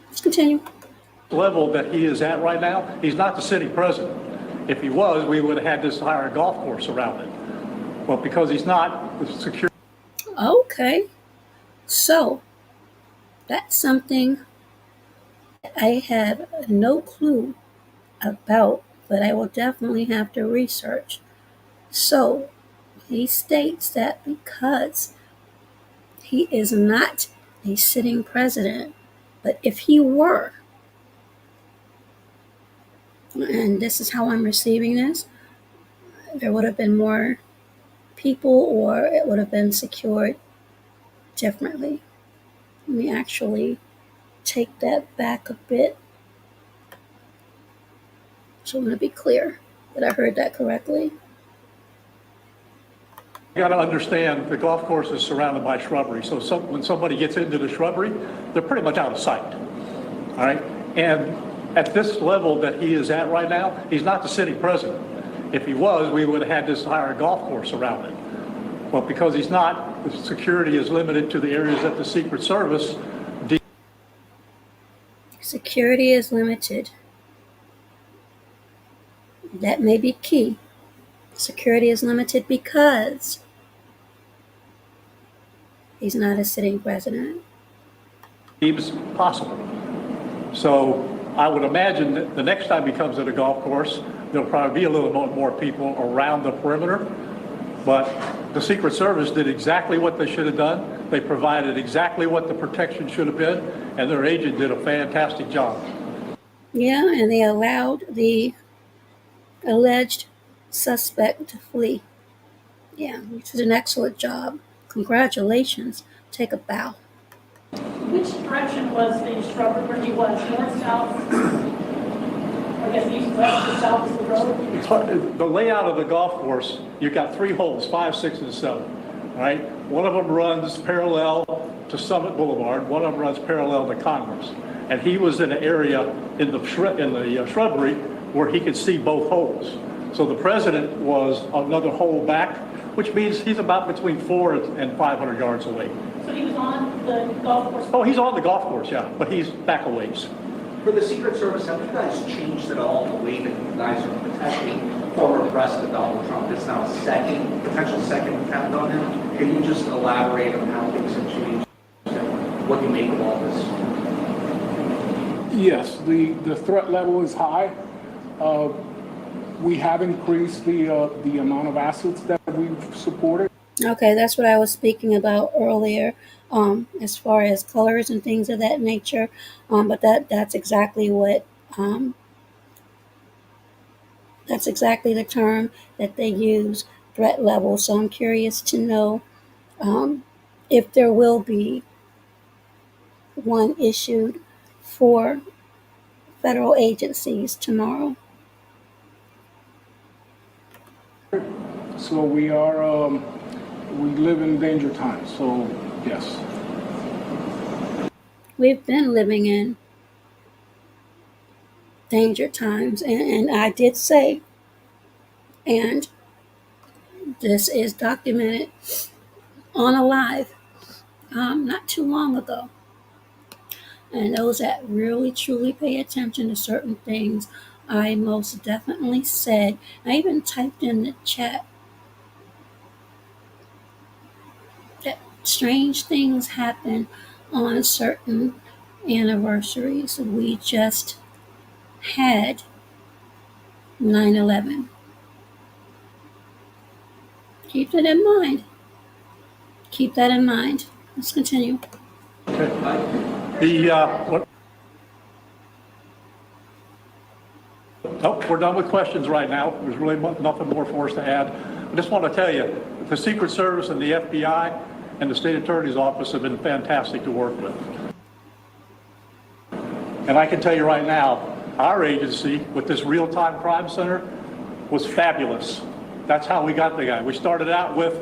Let's continue. Level that he is at right now, he's not the city president. If he was, we would have had this entire golf course around it. But because he's not, the security. Okay, so that's something I have no clue about, but I will definitely have to research. So he states that because he is not a sitting president, but if he were, and this is how I'm receiving this, there would have been more people or it would have been secured differently. Let me actually take that back a bit. So I'm going to be clear that I heard that correctly. You got to understand the golf course is surrounded by shrubbery. So when somebody gets into the shrubbery, they're pretty much out of sight. All right. And at this level that he is at right now, he's not the sitting president. If he was, we would have had this entire golf course around it. But because he's not, the security is limited to the areas that the Secret Service. Security is limited. That may be key. Security is limited because he's not a sitting president. Deems possible. So I would imagine that the next time he comes to the golf course, there'll probably be a little bit more people around the perimeter. But the Secret Service did exactly what they should have done. They provided exactly what the protection should have been, and their agent did a fantastic job. Yeah, and they allowed the alleged suspect to flee. Yeah, which is an excellent job. Congratulations. Take a bow. Which direction was the shrubbery where he was? North, south? I guess east, west, or south is the road? The layout of the golf course, you've got 3 holes, 5, 6, and 7. All right? One of them runs parallel to Summit Boulevard. One of them runs parallel to Congress. And he was in an area in the shrubbery where he could see both holes. So the president was another hole back, which means he's about between 400 and 500 yards away. So he was on the golf course? Oh, he's on the golf course, yeah, but he's back a ways. For the Secret Service, have you guys changed at all the way that you guys are protecting former President Donald Trump? It's now a potential second attempt on him. Can you just elaborate on how things have changed and what you make of all this? Yes, the threat level is high. We have increased the amount of assets that we've supported. Okay, that's what I was speaking about earlier, as far as colors and things of that nature. But that's exactly what that's exactly the term that they use, threat level. So I'm curious to know if there will be one issued for federal agencies tomorrow. So we are, we live in danger times, so yes. We've been living in danger times, and I did say, and this is documented on a live not too long ago. And those that really truly pay attention to certain things, I most definitely said, I even typed in the chat that strange things happen on certain anniversaries. We just had 9/11. Keep that in mind. Keep that in mind. Let's continue. We're done with questions right now. There's really nothing more for us to add. I just want to tell you, the Secret Service and the FBI and the State Attorney's Office have been fantastic to work with. And I can tell you right now, our agency with this real-time crime center was fabulous. That's how we got the guy. We started out with,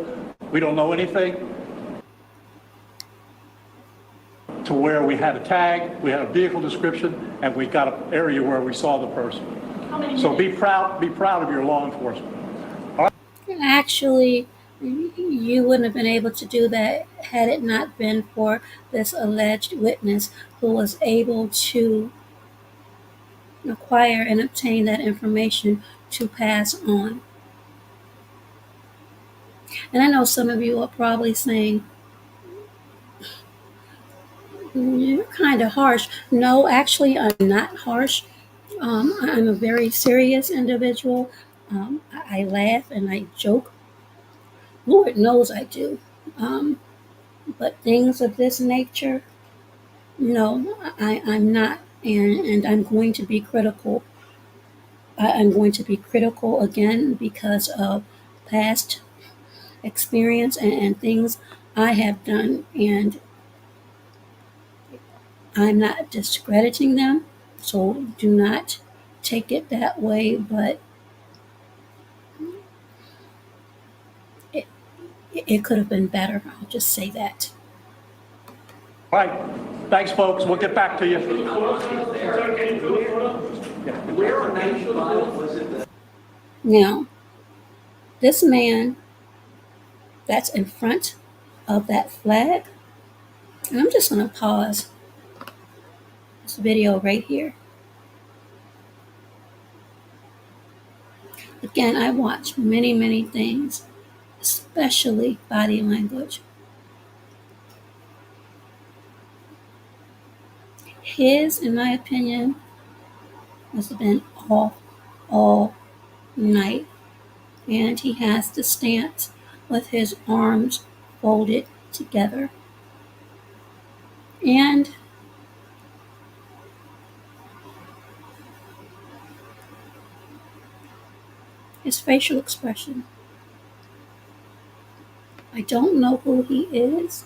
we don't know anything, to where we had a tag, we had a vehicle description, and we got an area where we saw the person. So be proud of your law enforcement. All right. Actually, you wouldn't have been able to do that had it not been for this alleged witness who was able to acquire and obtain that information to pass on. And I know some of you are probably saying, You're kind of harsh. No, actually, I'm not harsh. I'm a very serious individual. I laugh and I joke. Lord knows I do. Um, but things of this nature, no, I'm not. And I'm going to be critical. I'm going to be critical again because of past experience and things I have done. And I'm not discrediting them. So do not take it that way. But it, it could have been better. I'll just say that. All right. Thanks, folks. We'll get back to you. Where on 95 was it that? Now, this man that's in front of that flag, and I'm just going to pause this video right here. Again, I watch many, many things, especially body language. His, in my opinion, must have been off all night. And he has the stance with his arms folded together. And his facial expression. I don't know who he is,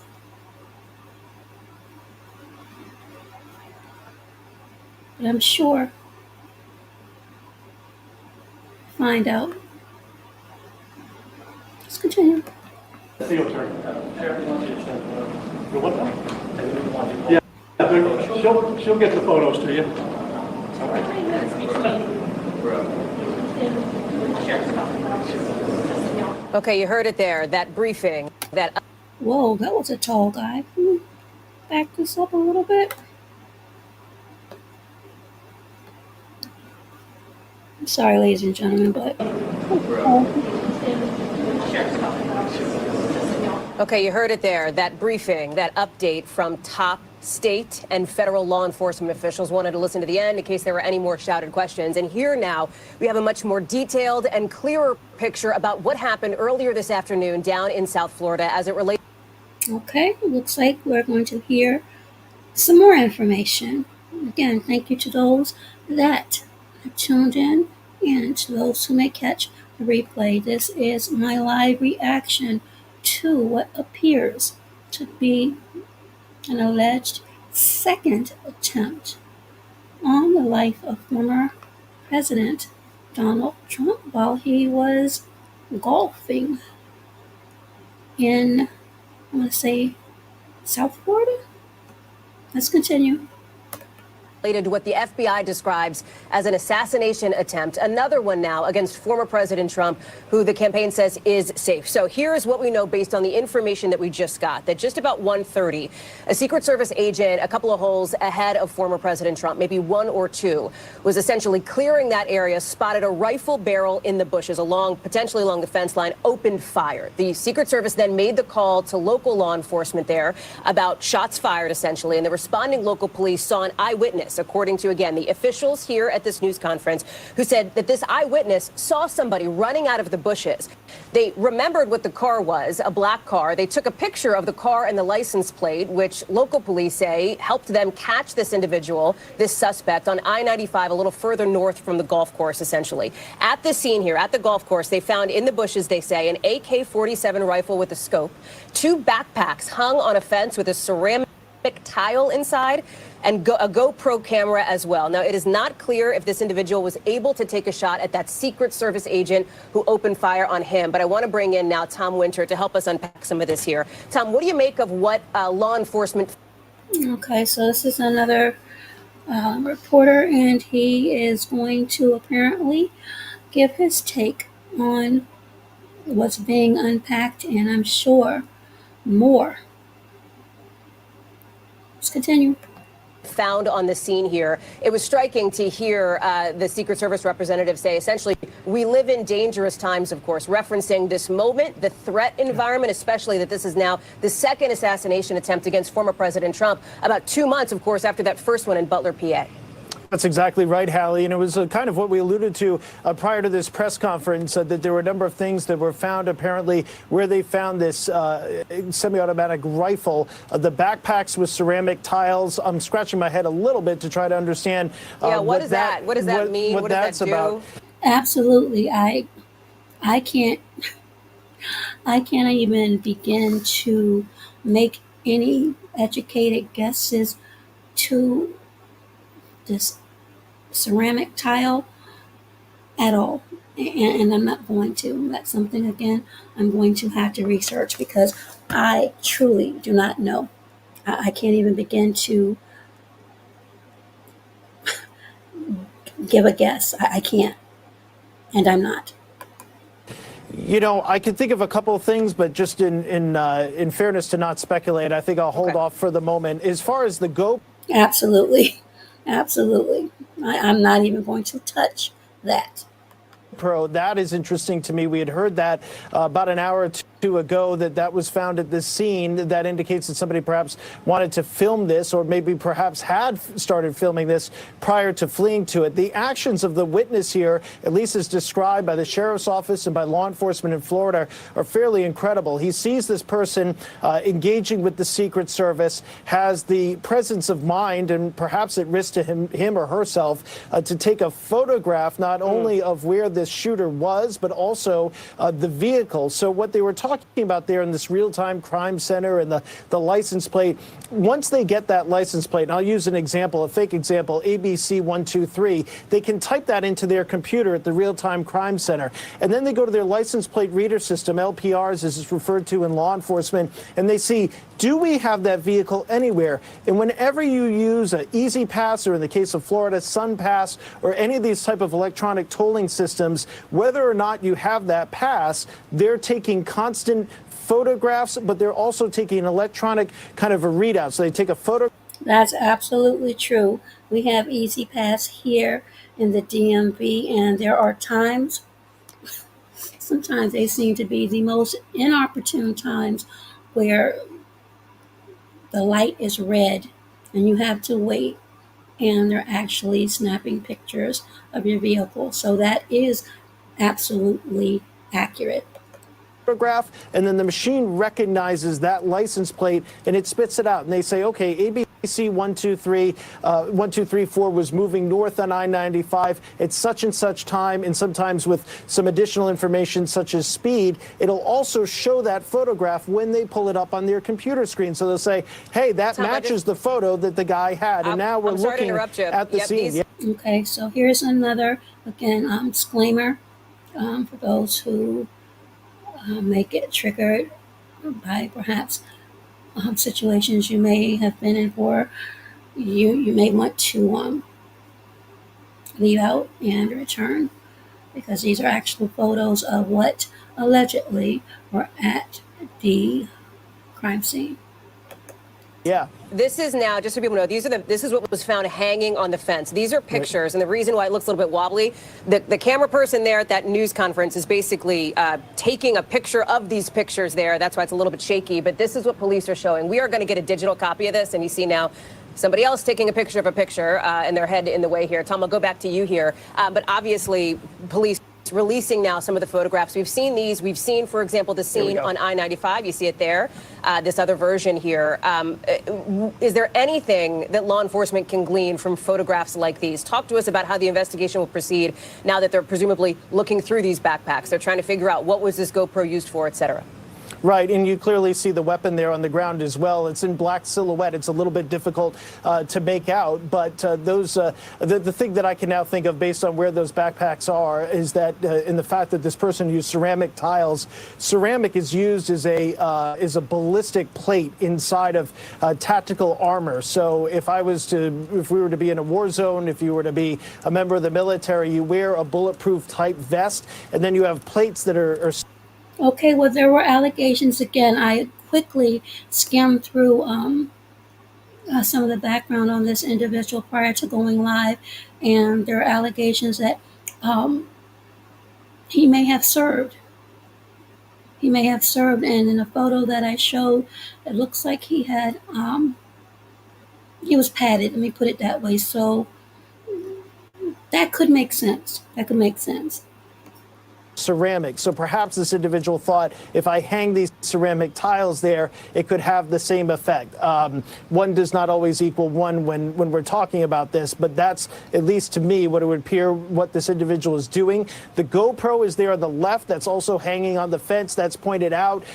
but I'm sure find out. Let's continue. Field attorney. Yeah, she'll get the photos to you. Okay, you heard it there. That briefing, that. Whoa, that was a tall guy. Can we back this up a little bit? I'm sorry, ladies and gentlemen, but. Okay, you heard it there. That briefing, that update from top state and federal law enforcement officials. Wanted to listen to the end in case there were any more shouted questions. And here now, we have a much more detailed and clearer picture about what happened earlier this afternoon down in South Florida as it relates. Okay, looks like we're going to hear some more information. Again, thank you to those that have tuned in and to those who may catch the replay. This is my live reaction to what appears to be an alleged second attempt on the life of former President Donald Trump while he was golfing in, I want to say, South Florida. Let's continue. To what the FBI describes as an assassination attempt, another one now against former President Trump, who the campaign says is safe. So here's what we know based on the information that we just got, that just about 1:30, a Secret Service agent a couple of holes ahead of former President Trump, maybe one or two, was essentially clearing that area, spotted a rifle barrel in the bushes potentially along the fence line, opened fire. The Secret Service then made the call to local law enforcement there about shots fired, essentially, and the responding local police saw an eyewitness, according to, again, the officials here at this news conference, who said that this eyewitness saw somebody running out of the bushes. They remembered what the car was, a black car. They took a picture of the car and the license plate, which local police say helped them catch this individual, this suspect, on I-95 a little further north from the golf course, essentially. At the scene here, at the golf course, they found in the bushes, they say, an AK-47 rifle with a scope, two backpacks hung on a fence with a ceramic tile inside, and a GoPro camera as well. Now, it is not clear if this individual was able to take a shot at that Secret Service agent who opened fire on him. But I want to bring in now Tom Winter to help us unpack some of this here. Tom, what do you make of what law enforcement? Okay, so this is another reporter, and he is going to apparently give his take on what's being unpacked, and I'm sure more. Let's continue. found on the scene here. It was striking to hear the Secret Service representative say, essentially, we live in dangerous times, of course, referencing this moment, the threat environment, especially that this is now the second assassination attempt against former President Trump, about 2 months, of course, after that first one in Butler, PA. That's exactly right, Hallie. And it was kind of what we alluded to prior to this press conference, that there were a number of things that were found apparently where they found this semi-automatic rifle. The backpacks with ceramic tiles. I'm scratching my head a little bit to try to understand what does that mean? What does that do? About. Absolutely. I can't even begin to make any educated guesses to this ceramic tile at all, and I'm not going to. That's something, again, I'm going to have to research because I truly do not know. I can't even begin to give a guess. I can't, and I'm not. You know, I could think of a couple of things, but just in fairness to not speculate, I think I'll hold off for the moment. As far as the GoPro. Absolutely. Absolutely. I'm not even going to touch that. That is interesting to me. We had heard that about an hour or two ago that was found at this scene. That indicates that somebody perhaps wanted to film this, or maybe perhaps had started filming this prior to fleeing to it. The actions of the witness here, at least as described by the sheriff's office and by law enforcement in Florida, are fairly incredible. He sees this person engaging with the Secret Service, has the presence of mind and perhaps at risk to him or herself to take a photograph not only of where this shooter was, but also the vehicle. So what they were talking about there in this real-time crime center and the license plate, once they get that license plate, and I'll use an example, a fake example, ABC123, they can type that into their computer at the real-time crime center. And then they go to their license plate reader system, LPRs as it's referred to in law enforcement, and they see, do we have that vehicle anywhere? And whenever you use an Easy Pass, or in the case of Florida, Sun Pass, or any of these type of electronic tolling systems, whether or not you have that pass, they're taking constant photographs, but they're also taking an electronic kind of a readout. So they take a photo. That's absolutely true. We have Easy Pass here in the DMV, and there are times, sometimes they seem to be the most inopportune times, where the light is red and you have to wait, and they're actually snapping pictures of your vehicle. So that is absolutely accurate. Photograph, and then the machine recognizes that license plate and it spits it out, and they say, okay, ABC 1234 was moving north on I-95 at such and such time, and sometimes with some additional information such as speed. It'll also show that photograph when they pull it up on their computer screen. So they'll say, hey, that matches the photo that the guy had, and now we're looking at the scene. Okay, so here's another, again, disclaimer for those who may get triggered by perhaps situations you may have been in, or you may want to leave out and return, because these are actual photos of what allegedly were at the crime scene. Yeah. This is now, just so people know, this is what was found hanging on the fence. These are pictures, and the reason why it looks a little bit wobbly, the camera person there at that news conference is basically taking a picture of these pictures there. That's why it's a little bit shaky, but this is what police are showing. We are going to get a digital copy of this, and you see now somebody else taking a picture of a picture, and their head in the way here. Tom, I'll go back to you here. But obviously, police releasing now some of the photographs. We've seen these. We've seen, for example, the scene on I-95. You see it there. This other version here. Is there anything that law enforcement can glean from photographs like these? Talk to us about how the investigation will proceed now that they're presumably looking through these backpacks. They're trying to figure out what was this GoPro used for, et cetera. Right, and you clearly see the weapon there on the ground as well. It's in black silhouette. It's a little bit difficult to make out, but the thing that I can now think of based on where those backpacks are is that in the fact that this person used ceramic tiles. Ceramic is used as a ballistic plate inside of tactical armor. So if we were to be in a war zone, if you were to be a member of the military, you wear a bulletproof type vest, and then you have plates that are Okay, well, there were allegations again. I quickly skimmed through some of the background on this individual prior to going live, and there are allegations that he may have served. He may have served, and in a photo that I showed, it looks like he was padded. Let me put it that way. So that could make sense. That could make sense. Ceramic. So perhaps this individual thought if I hang these ceramic tiles there, it could have the same effect. One does not always equal one when we're talking about this, but that's, at least to me, what it would appear what this individual is doing. The GoPro is there on the left. That's also hanging on the fence. That's pointed out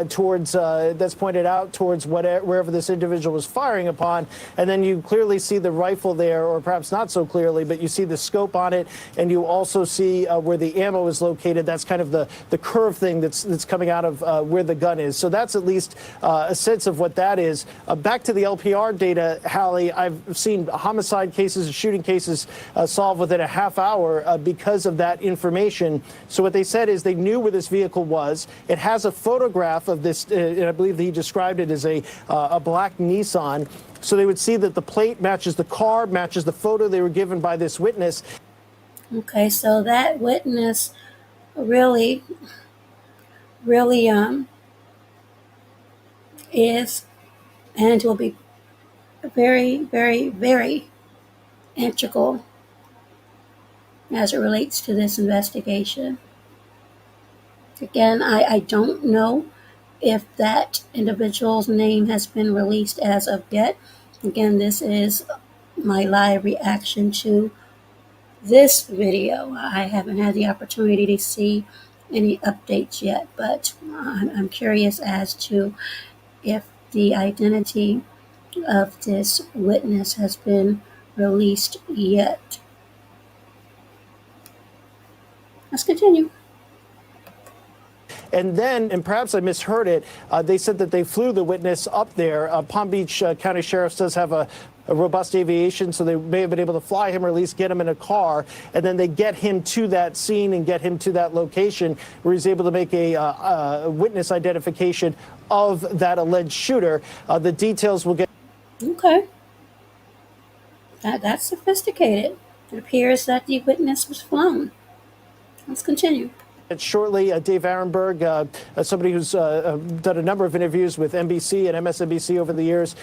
towards wherever this individual was firing upon. And then you clearly see the rifle there, or perhaps not so clearly, but you see the scope on it, and you also see where the ammo is located. That's kind of the curve thing that's coming out of where the gun is. So that's at least a sense of what that is. Back to the LPR data, Hallie, I've seen homicide cases and shooting cases solved within a half hour because of that information. So what they said is they knew where this vehicle was. It has a photograph of this, and I believe he described it as a black Nissan. So they would see that the plate matches the car, matches the photo they were given by this witness. Okay, so that witness really is and will be very, very, very integral as it relates to this investigation. Again, I don't know if that individual's name has been released as of yet. Again, this is my live reaction to this video. I haven't had the opportunity to see any updates yet, but I'm curious as to if the identity of this witness has been released yet. Let's continue. And then, and perhaps I misheard it, they said that they flew the witness up there. Palm Beach County Sheriff's does have a robust aviation, so they may have been able to fly him or at least get him in a car, and then they get him to that scene and get him to that location where he's able to make a witness identification of that alleged shooter. The details will get. Okay. That's sophisticated. It appears that the witness was flown. Let's continue. Shortly, Dave Aronberg, somebody who's done a number of interviews with NBC and MSNBC over the years.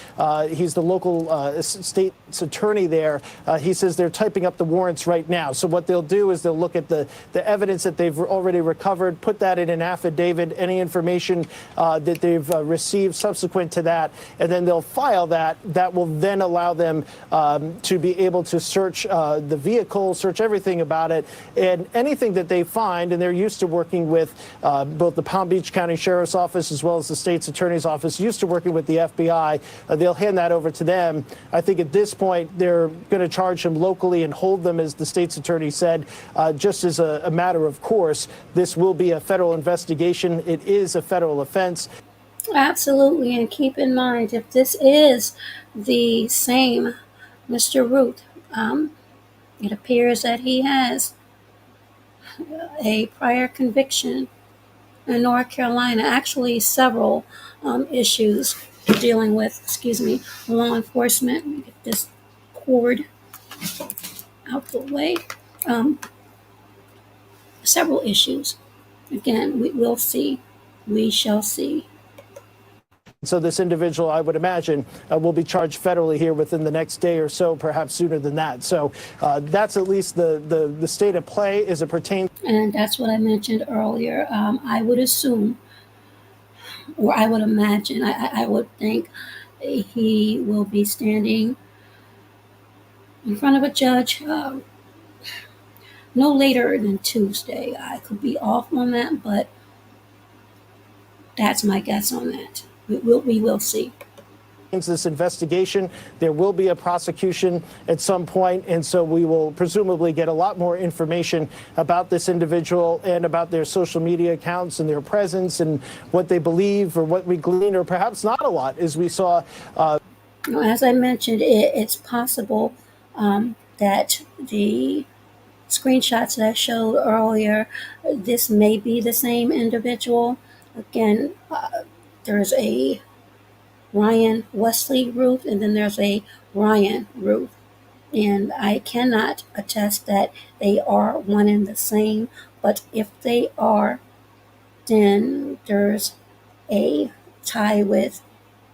He's the local state's attorney there. He says they're typing up the warrants right now. So what they'll do is they'll look at the evidence that they've already recovered, put that in an affidavit, any information that they've received subsequent to that, and then they'll file that. That will then allow them to be able to search the vehicle, search everything about it, and anything that they find, and they're used to working with both the Palm Beach County Sheriff's Office as well as the state's attorney's office, used to working with the FBI. They'll hand that over to them. I think at this point they're going to charge him locally and hold them, as the state's attorney said, just as a matter of course. This will be a federal investigation. It is a federal offense. Absolutely, and keep in mind, if this is the same Mr. Routh, it appears that he has a prior conviction in North Carolina, actually several issues dealing with, law enforcement. Let me get this cord out the way. Several issues. Again, we'll see. We shall see. So this individual, I would imagine, will be charged federally here within the next day or so, perhaps sooner than that. So that's at least the state of play as it pertains. And that's what I mentioned earlier. I would assume, or I would imagine, I would think he will be standing in front of a judge no later than Tuesday. I could be off on that, but that's my guess on that. We will see. This investigation, there will be a prosecution at some point, and so we will presumably get a lot more information about this individual and about their social media accounts and their presence and what they believe, or what we glean, or perhaps not a lot, as we saw. As I mentioned, it's possible that the screenshots that I showed earlier, this may be the same individual. Again, there's a Ryan Wesley Routh, and then there's a Ryan Routh. And I cannot attest that they are one and the same, but if they are, then there's a tie with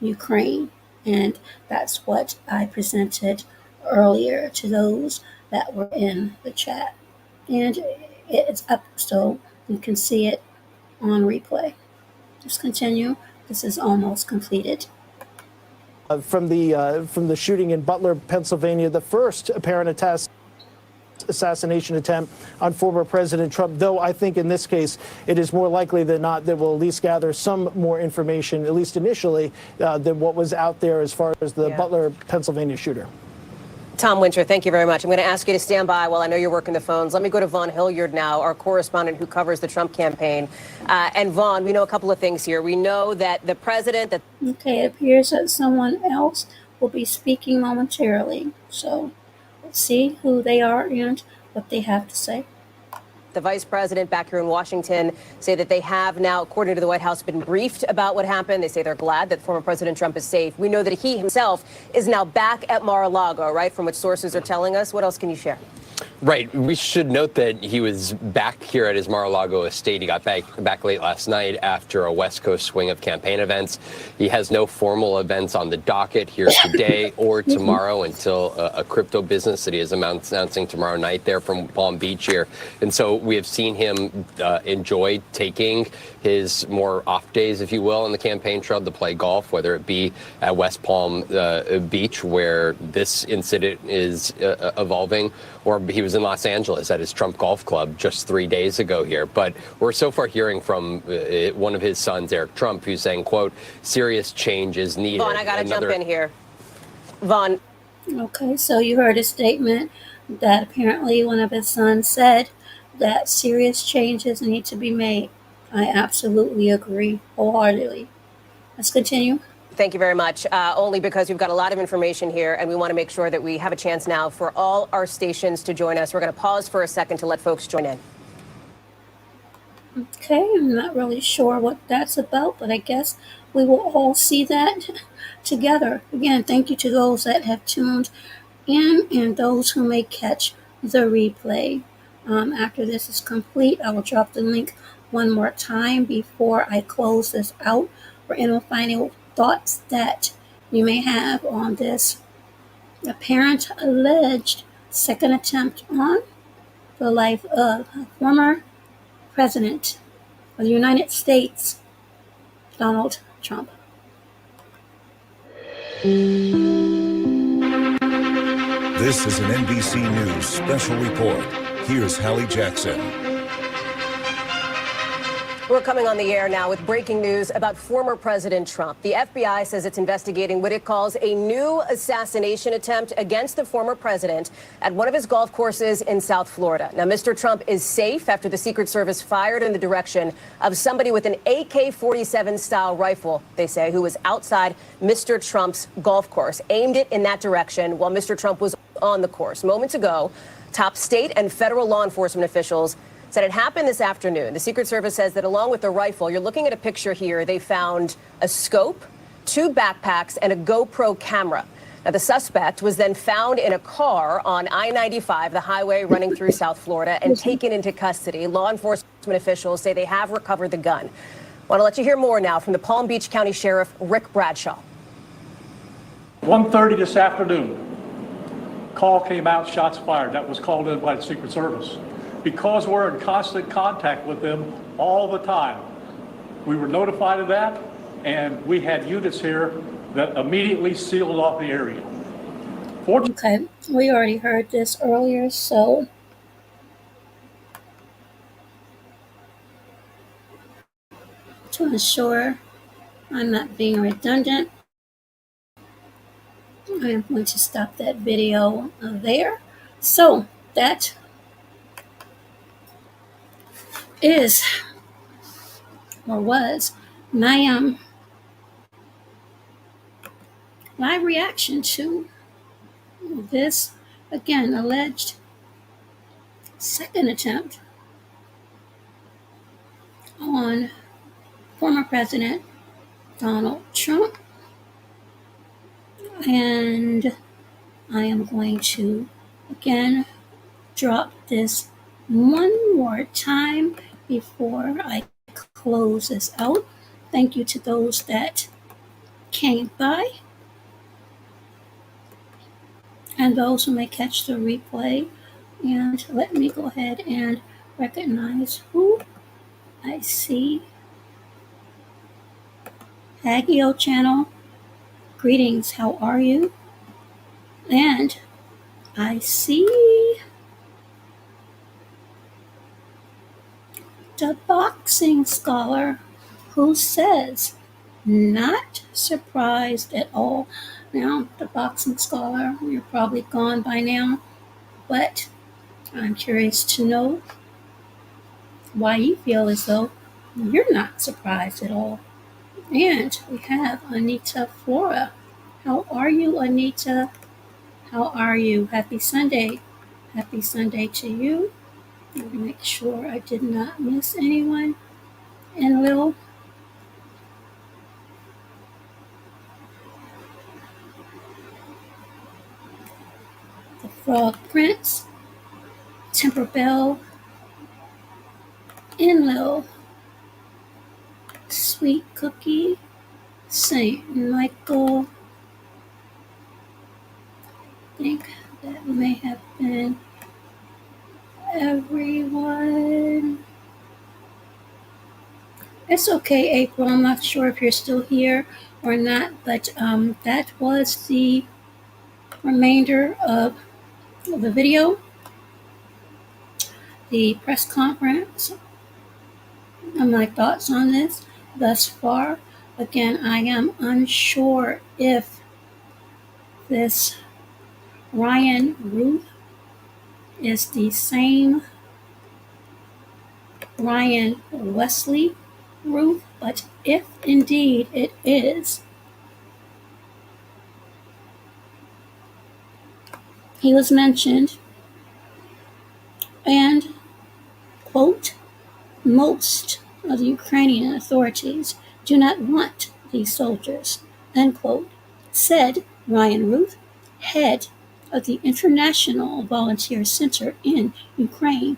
Ukraine. And that's what I presented earlier to those that were in the chat. And it's up so you can see it on replay. Just continue. This is almost completed. From the shooting in Butler, Pennsylvania, the first apparent assassination attempt on former President Trump, though I think in this case it is more likely than not that we'll at least gather some more information, at least initially, than what was out there as far as the Butler, Pennsylvania shooter. Tom Winter, thank you very much. I'm going to ask you to stand by while I know you're working the phones. Let me go to Vaughn Hilliard now, our correspondent who covers the Trump campaign. And Vaughn, we know a couple of things here. We know that the president... Okay, it appears that someone else will be speaking momentarily. So let's see who they are and what they have to say. The vice president back here in Washington say that they have now, according to the White House, been briefed about what happened. They say they're glad that former President Trump is safe. We know that he himself is now back at Mar-a-Lago, right, from what sources are telling us. What else can you share? Right. We should note that he was back here at his Mar-a-Lago estate. He got back late last night after a West Coast swing of campaign events. He has no formal events on the docket here today or tomorrow until a crypto business that he is announcing tomorrow night there from Palm Beach here. And so we have seen him enjoy taking his more off days, if you will, on the campaign trail to play golf, whether it be at West Palm Beach, where this incident is evolving, or he was in Los Angeles at his Trump Golf Club just 3 days ago here. But we're so far hearing from one of his sons, Eric Trump, who's saying, quote, serious change is needed. Vaughn, I got to jump in here. Vaughn. Okay, so you heard a statement that apparently one of his sons said that serious changes need to be made. I absolutely agree wholeheartedly. Let's continue. Thank you very much. Only because we've got a lot of information here, and we want to make sure that we have a chance now for all our stations to join us. We're going to pause for a second to let folks join in. Okay, I'm not really sure what that's about, but I guess we will all see that together. Again, thank you to those that have tuned in and those who may catch the replay. After this is complete, I will drop the link one more time before I close this out for any final thoughts that you may have on this apparent alleged second attempt on the life of a former President of the United States, Donald Trump. This is an NBC News special report. Here's Hallie Jackson. We're coming on the air now with breaking news about former President Trump. The FBI says it's investigating what it calls a new assassination attempt against the former president at one of his golf courses in South Florida. Now, Mr. Trump is safe after the Secret Service fired in the direction of somebody with an AK-47 style rifle, they say, who was outside Mr. Trump's golf course, aimed it in that direction while Mr. Trump was on the course. Moments ago, top state and federal law enforcement officials said it happened this afternoon. The Secret Service says that along with the rifle, you're looking at a picture here, they found a scope, 2 backpacks, and a GoPro camera. Now, the suspect was then found in a car on I-95, the highway running through South Florida, and taken into custody. Law enforcement officials say they have recovered the gun. I want to let you hear more now from the Palm Beach County Sheriff, Rick Bradshaw. 1:30 this afternoon, call came out, shots fired. That was called in by the Secret Service. Because we're in constant contact with them all the time, we were notified of that, and we had units here that immediately sealed off the area. Okay, we already heard this earlier, so to ensure I'm not being redundant, I am going to stop that video there. So that is or was my live reaction to this, again, alleged second attempt on former President Donald Trump. And I am going to again drop this one more time before I close this out. Thank you to those that came by and those who may catch the replay. And let me go ahead and recognize who I see. Hagio channel, greetings, how are you? And I see the boxing scholar who says, not surprised at all. Now, the boxing scholar, you're probably gone by now, but I'm curious to know why you feel as though you're not surprised at all. And we have Anita Flora. How are you, Anita? How are you? Happy Sunday. Happy Sunday to you. Let me make sure I did not miss anyone. And Lil, the Frog Prince, Temper Bell, and Lil, Sweet Cookie, Saint Michael. I think that may have been everyone. It's okay, April. I'm not sure if you're still here or not, but that was the remainder of the video, the press conference, and my thoughts on this thus far. Again, I am unsure if this Ryan Routh is the same Ryan Wesley Routh, but if indeed it is, he was mentioned and, quote, most of the Ukrainian authorities do not want these soldiers, end quote, said Ryan Routh, head of the International Volunteer Center in Ukraine,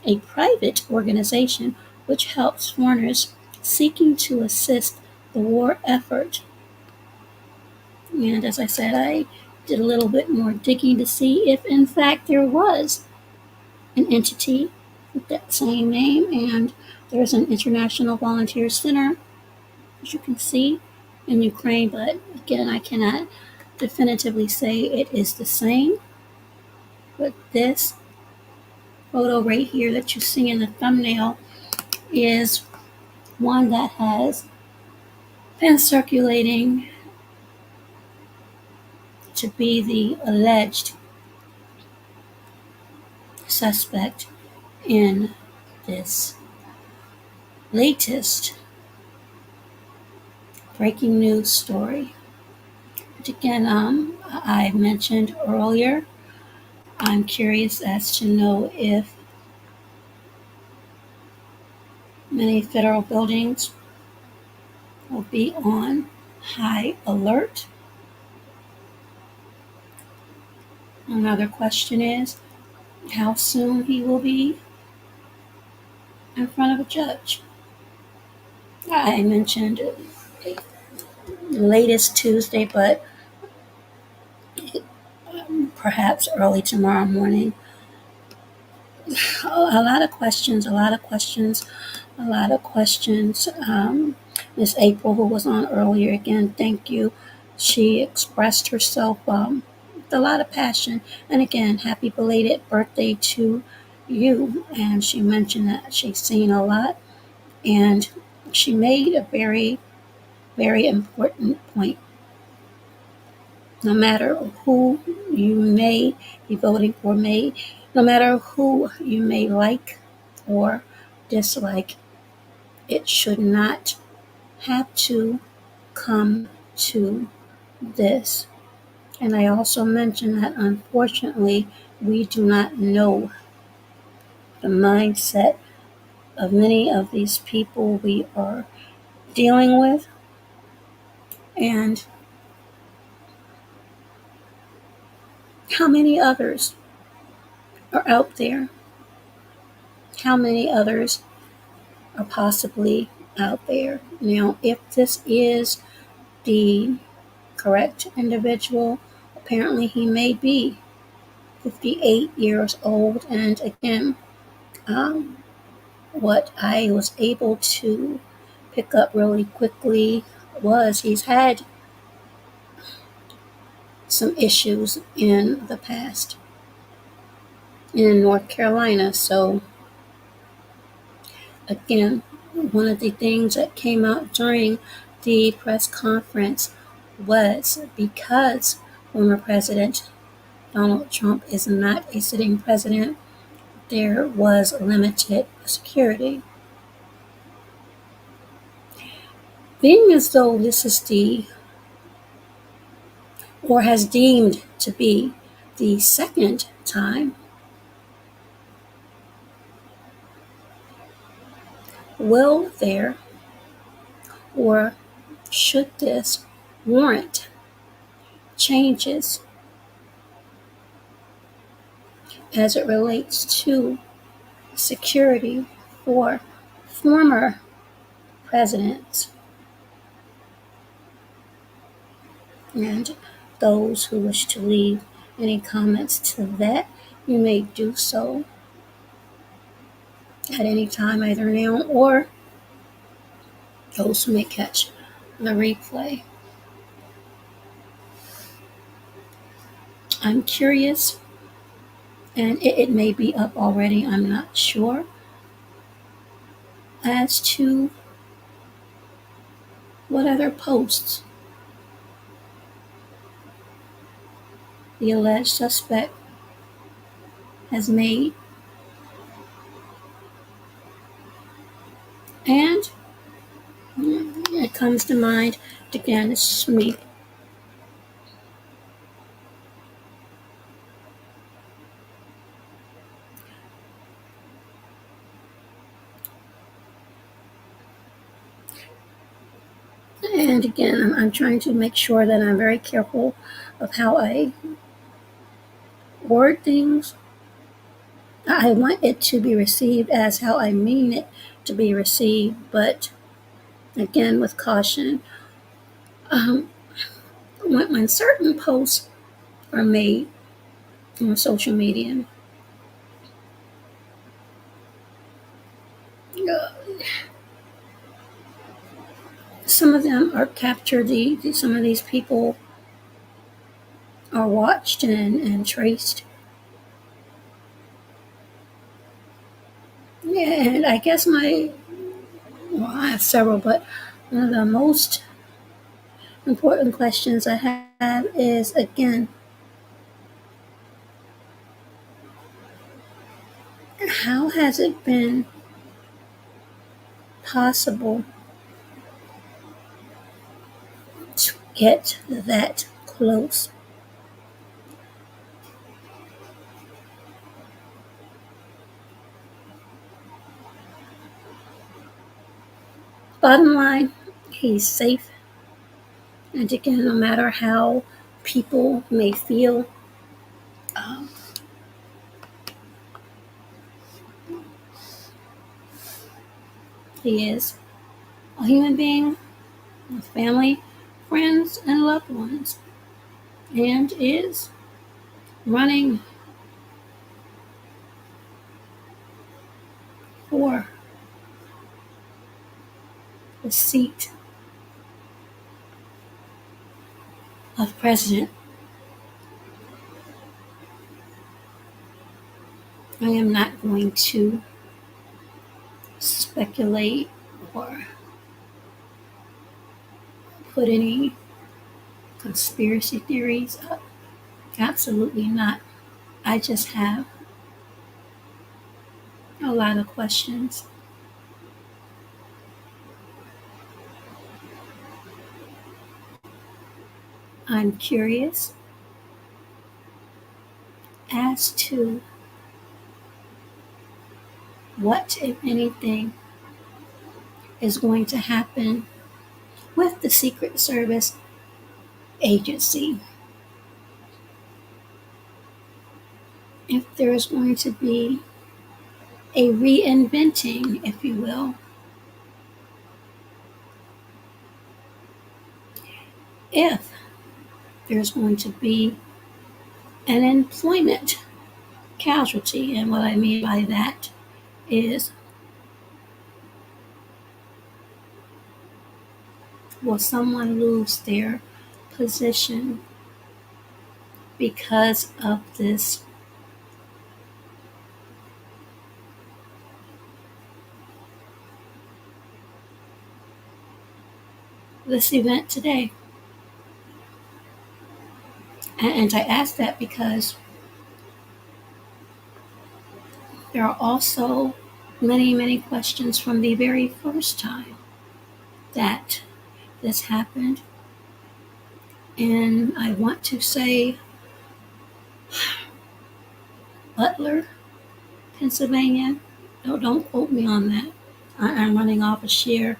a private organization which helps foreigners seeking to assist the war effort. And as I said, I did a little bit more digging to see if in fact there was an entity with that same name, and there's an International Volunteer Center, as you can see, in Ukraine, but again, I cannot definitively say it is the same. But this photo right here that you see in the thumbnail is one that has been circulating to be the alleged suspect in this latest breaking news story. Which again, I mentioned earlier, I'm curious as to know if many federal buildings will be on high alert. Another question is how soon he will be in front of a judge. I mentioned latest Tuesday, but perhaps early tomorrow morning. A lot of questions, a lot of questions, a lot of questions. Miss April, who was on earlier, again, thank you. She expressed herself with a lot of passion. And again, happy belated birthday to you. And she mentioned that she's seen a lot. And she made a very, very important point. No matter who you may be voting for, no matter who you may like or dislike, it should not have to come to this. And I also mentioned that unfortunately, we do not know the mindset of many of these people we are dealing with. And How many others are out there? How many others are possibly out there? Now, if this is the correct individual, apparently he may be 58 years old. And again, what I was able to pick up really quickly was he's had some issues in the past in North Carolina. So again, one of the things that came out during the press conference was because former President Donald Trump is not a sitting president, there was limited security. Being as though this is or has deemed to be the second time, will there or should this warrant changes as it relates to security for former presidents and those who wish to leave any comments to that, you may do so at any time, either now or those who may catch the replay. I'm curious, and it may be up already, I'm not sure, as to what other posts the alleged suspect has made. And it comes to mind, again, it's just me. And again, I'm trying to make sure that I'm very careful of how I word things. I want it to be received as how I mean it to be received, but again, with caution. When certain posts are made on social media, some of them are captured. Some of these people are watched and traced. And I guess I have several, but one of the most important questions I have is, again, how has it been possible to get that close? Bottom line, he's safe. And again, no matter how people may feel, he is a human being with family, friends, and loved ones, and is running for the seat of president. I am not going to speculate or put any conspiracy theories up. Absolutely not. I just have a lot of questions. I'm curious as to what, if anything, is going to happen with the Secret Service agency. if there's going to be a reinventing, if you will, if there's going to be an employment casualty. And what I mean by that is, will someone lose their position because of this event today? And I ask that because there are also many, many questions from the very first time that this happened. And I want to say Butler, Pennsylvania. No, don't quote me on that. I'm running off a sheer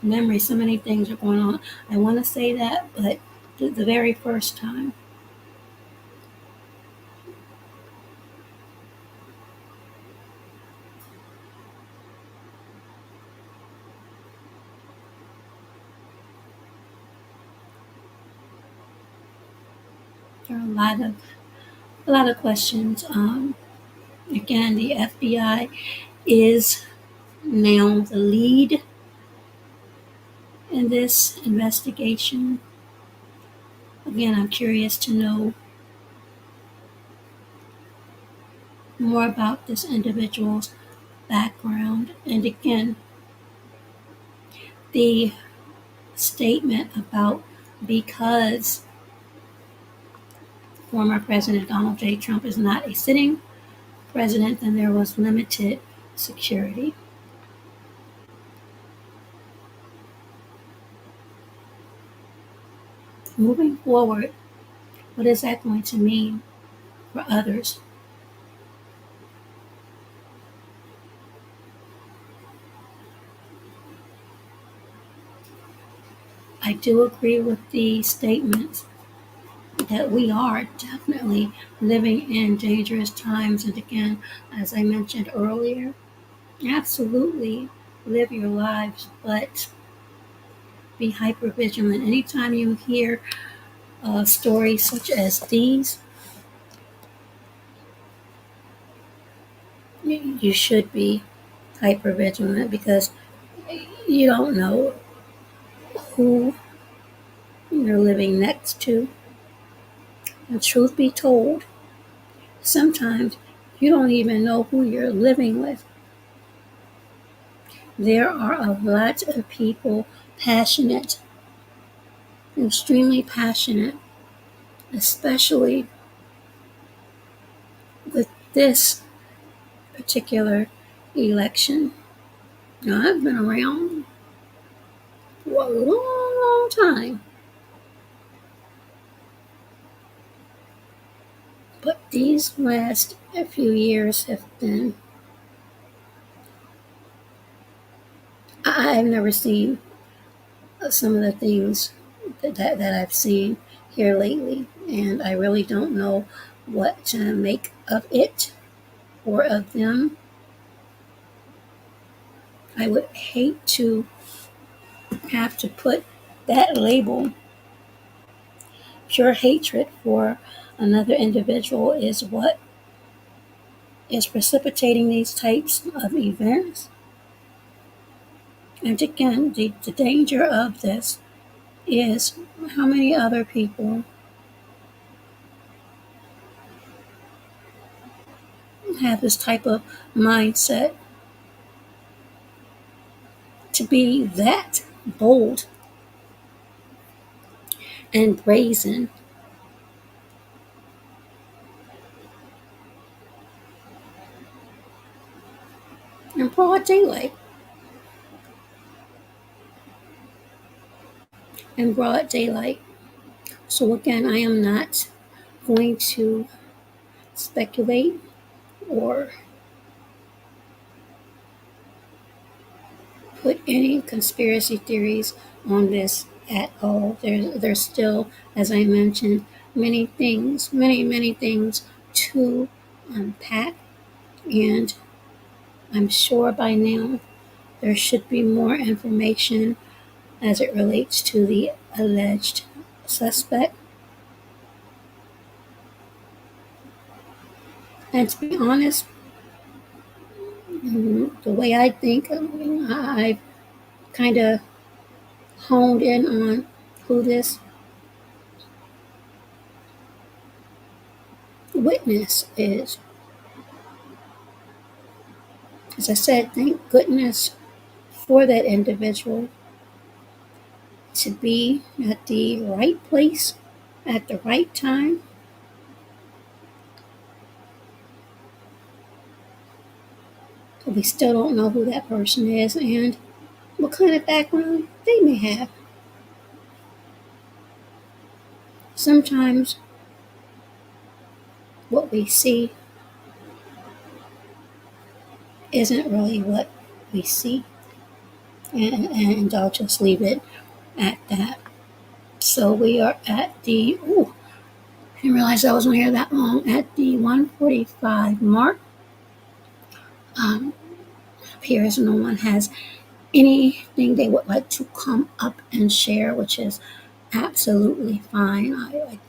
memory. So many things are going on. I want to say that, but the very first time. There are a lot of questions. Again, the FBI is now the lead in this investigation. Again, I'm curious to know more about this individual's background. And again, the statement about because former President Donald J. Trump is not a sitting president, then there was limited security. Moving forward, what is that going to mean for others? I do agree with the statement that we are definitely living in dangerous times. And again, as I mentioned earlier, absolutely live your lives, but be hyper vigilant. Anytime you hear stories such as these, you should be hyper vigilant because you don't know who you're living next to. And truth be told, sometimes you don't even know who you're living with. There are a lot of people passionate, extremely passionate, especially with this particular election. Now, I've been around for a long, long time, but these last few years have been, I've never seen some of the things that I've seen here lately, and I really don't know what to make of it or of them. I would hate to have to put that label. Pure hatred for another individual is what is precipitating these types of events. And again, the danger of this is how many other people have this type of mindset to be that bold and brazen in broad daylight. In broad daylight. So again, I am not going to speculate or put any conspiracy theories on this at all. There's still, as I mentioned, many things, many things to unpack, and I'm sure by now there should be more information as it relates to the alleged suspect. And to be honest, the way I think, I've kind of honed in on who this witness is. As I said, thank goodness for that individual to be at the right place at the right time. But we still don't know who that person is and what kind of background they may have. Sometimes what we see isn't really what we see, and I'll just leave it at that. So we are at the, I didn't realize I wasn't here that long, at the 1:45 mark. Appears no one has anything they would like to come up and share, which is absolutely fine. I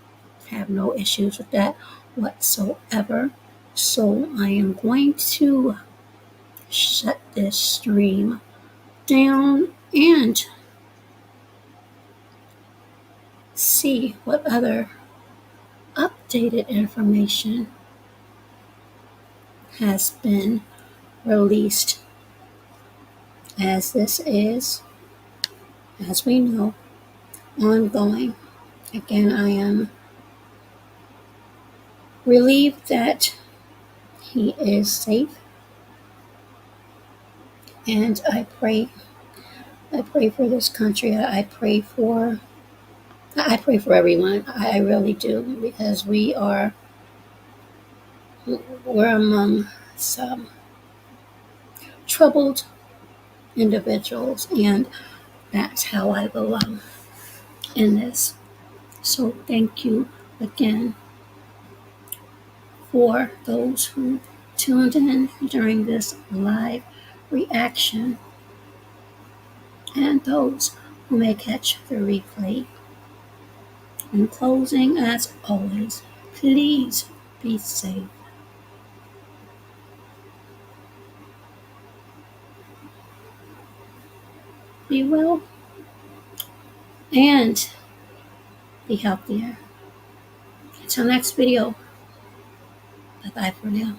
have no issues with that whatsoever. So I am going to shut this stream down and see what other updated information has been released, as this is, as we know, ongoing. Again, I am relieved that he is safe, and I pray for this country. I pray for everyone. I really do, because we're among some troubled individuals, and that's how I belong in this. So thank you again for those who tuned in during this live reaction, and those who may catch the replay. In closing, as always, please be safe. Be well and be healthier. Until next video, bye-bye for now.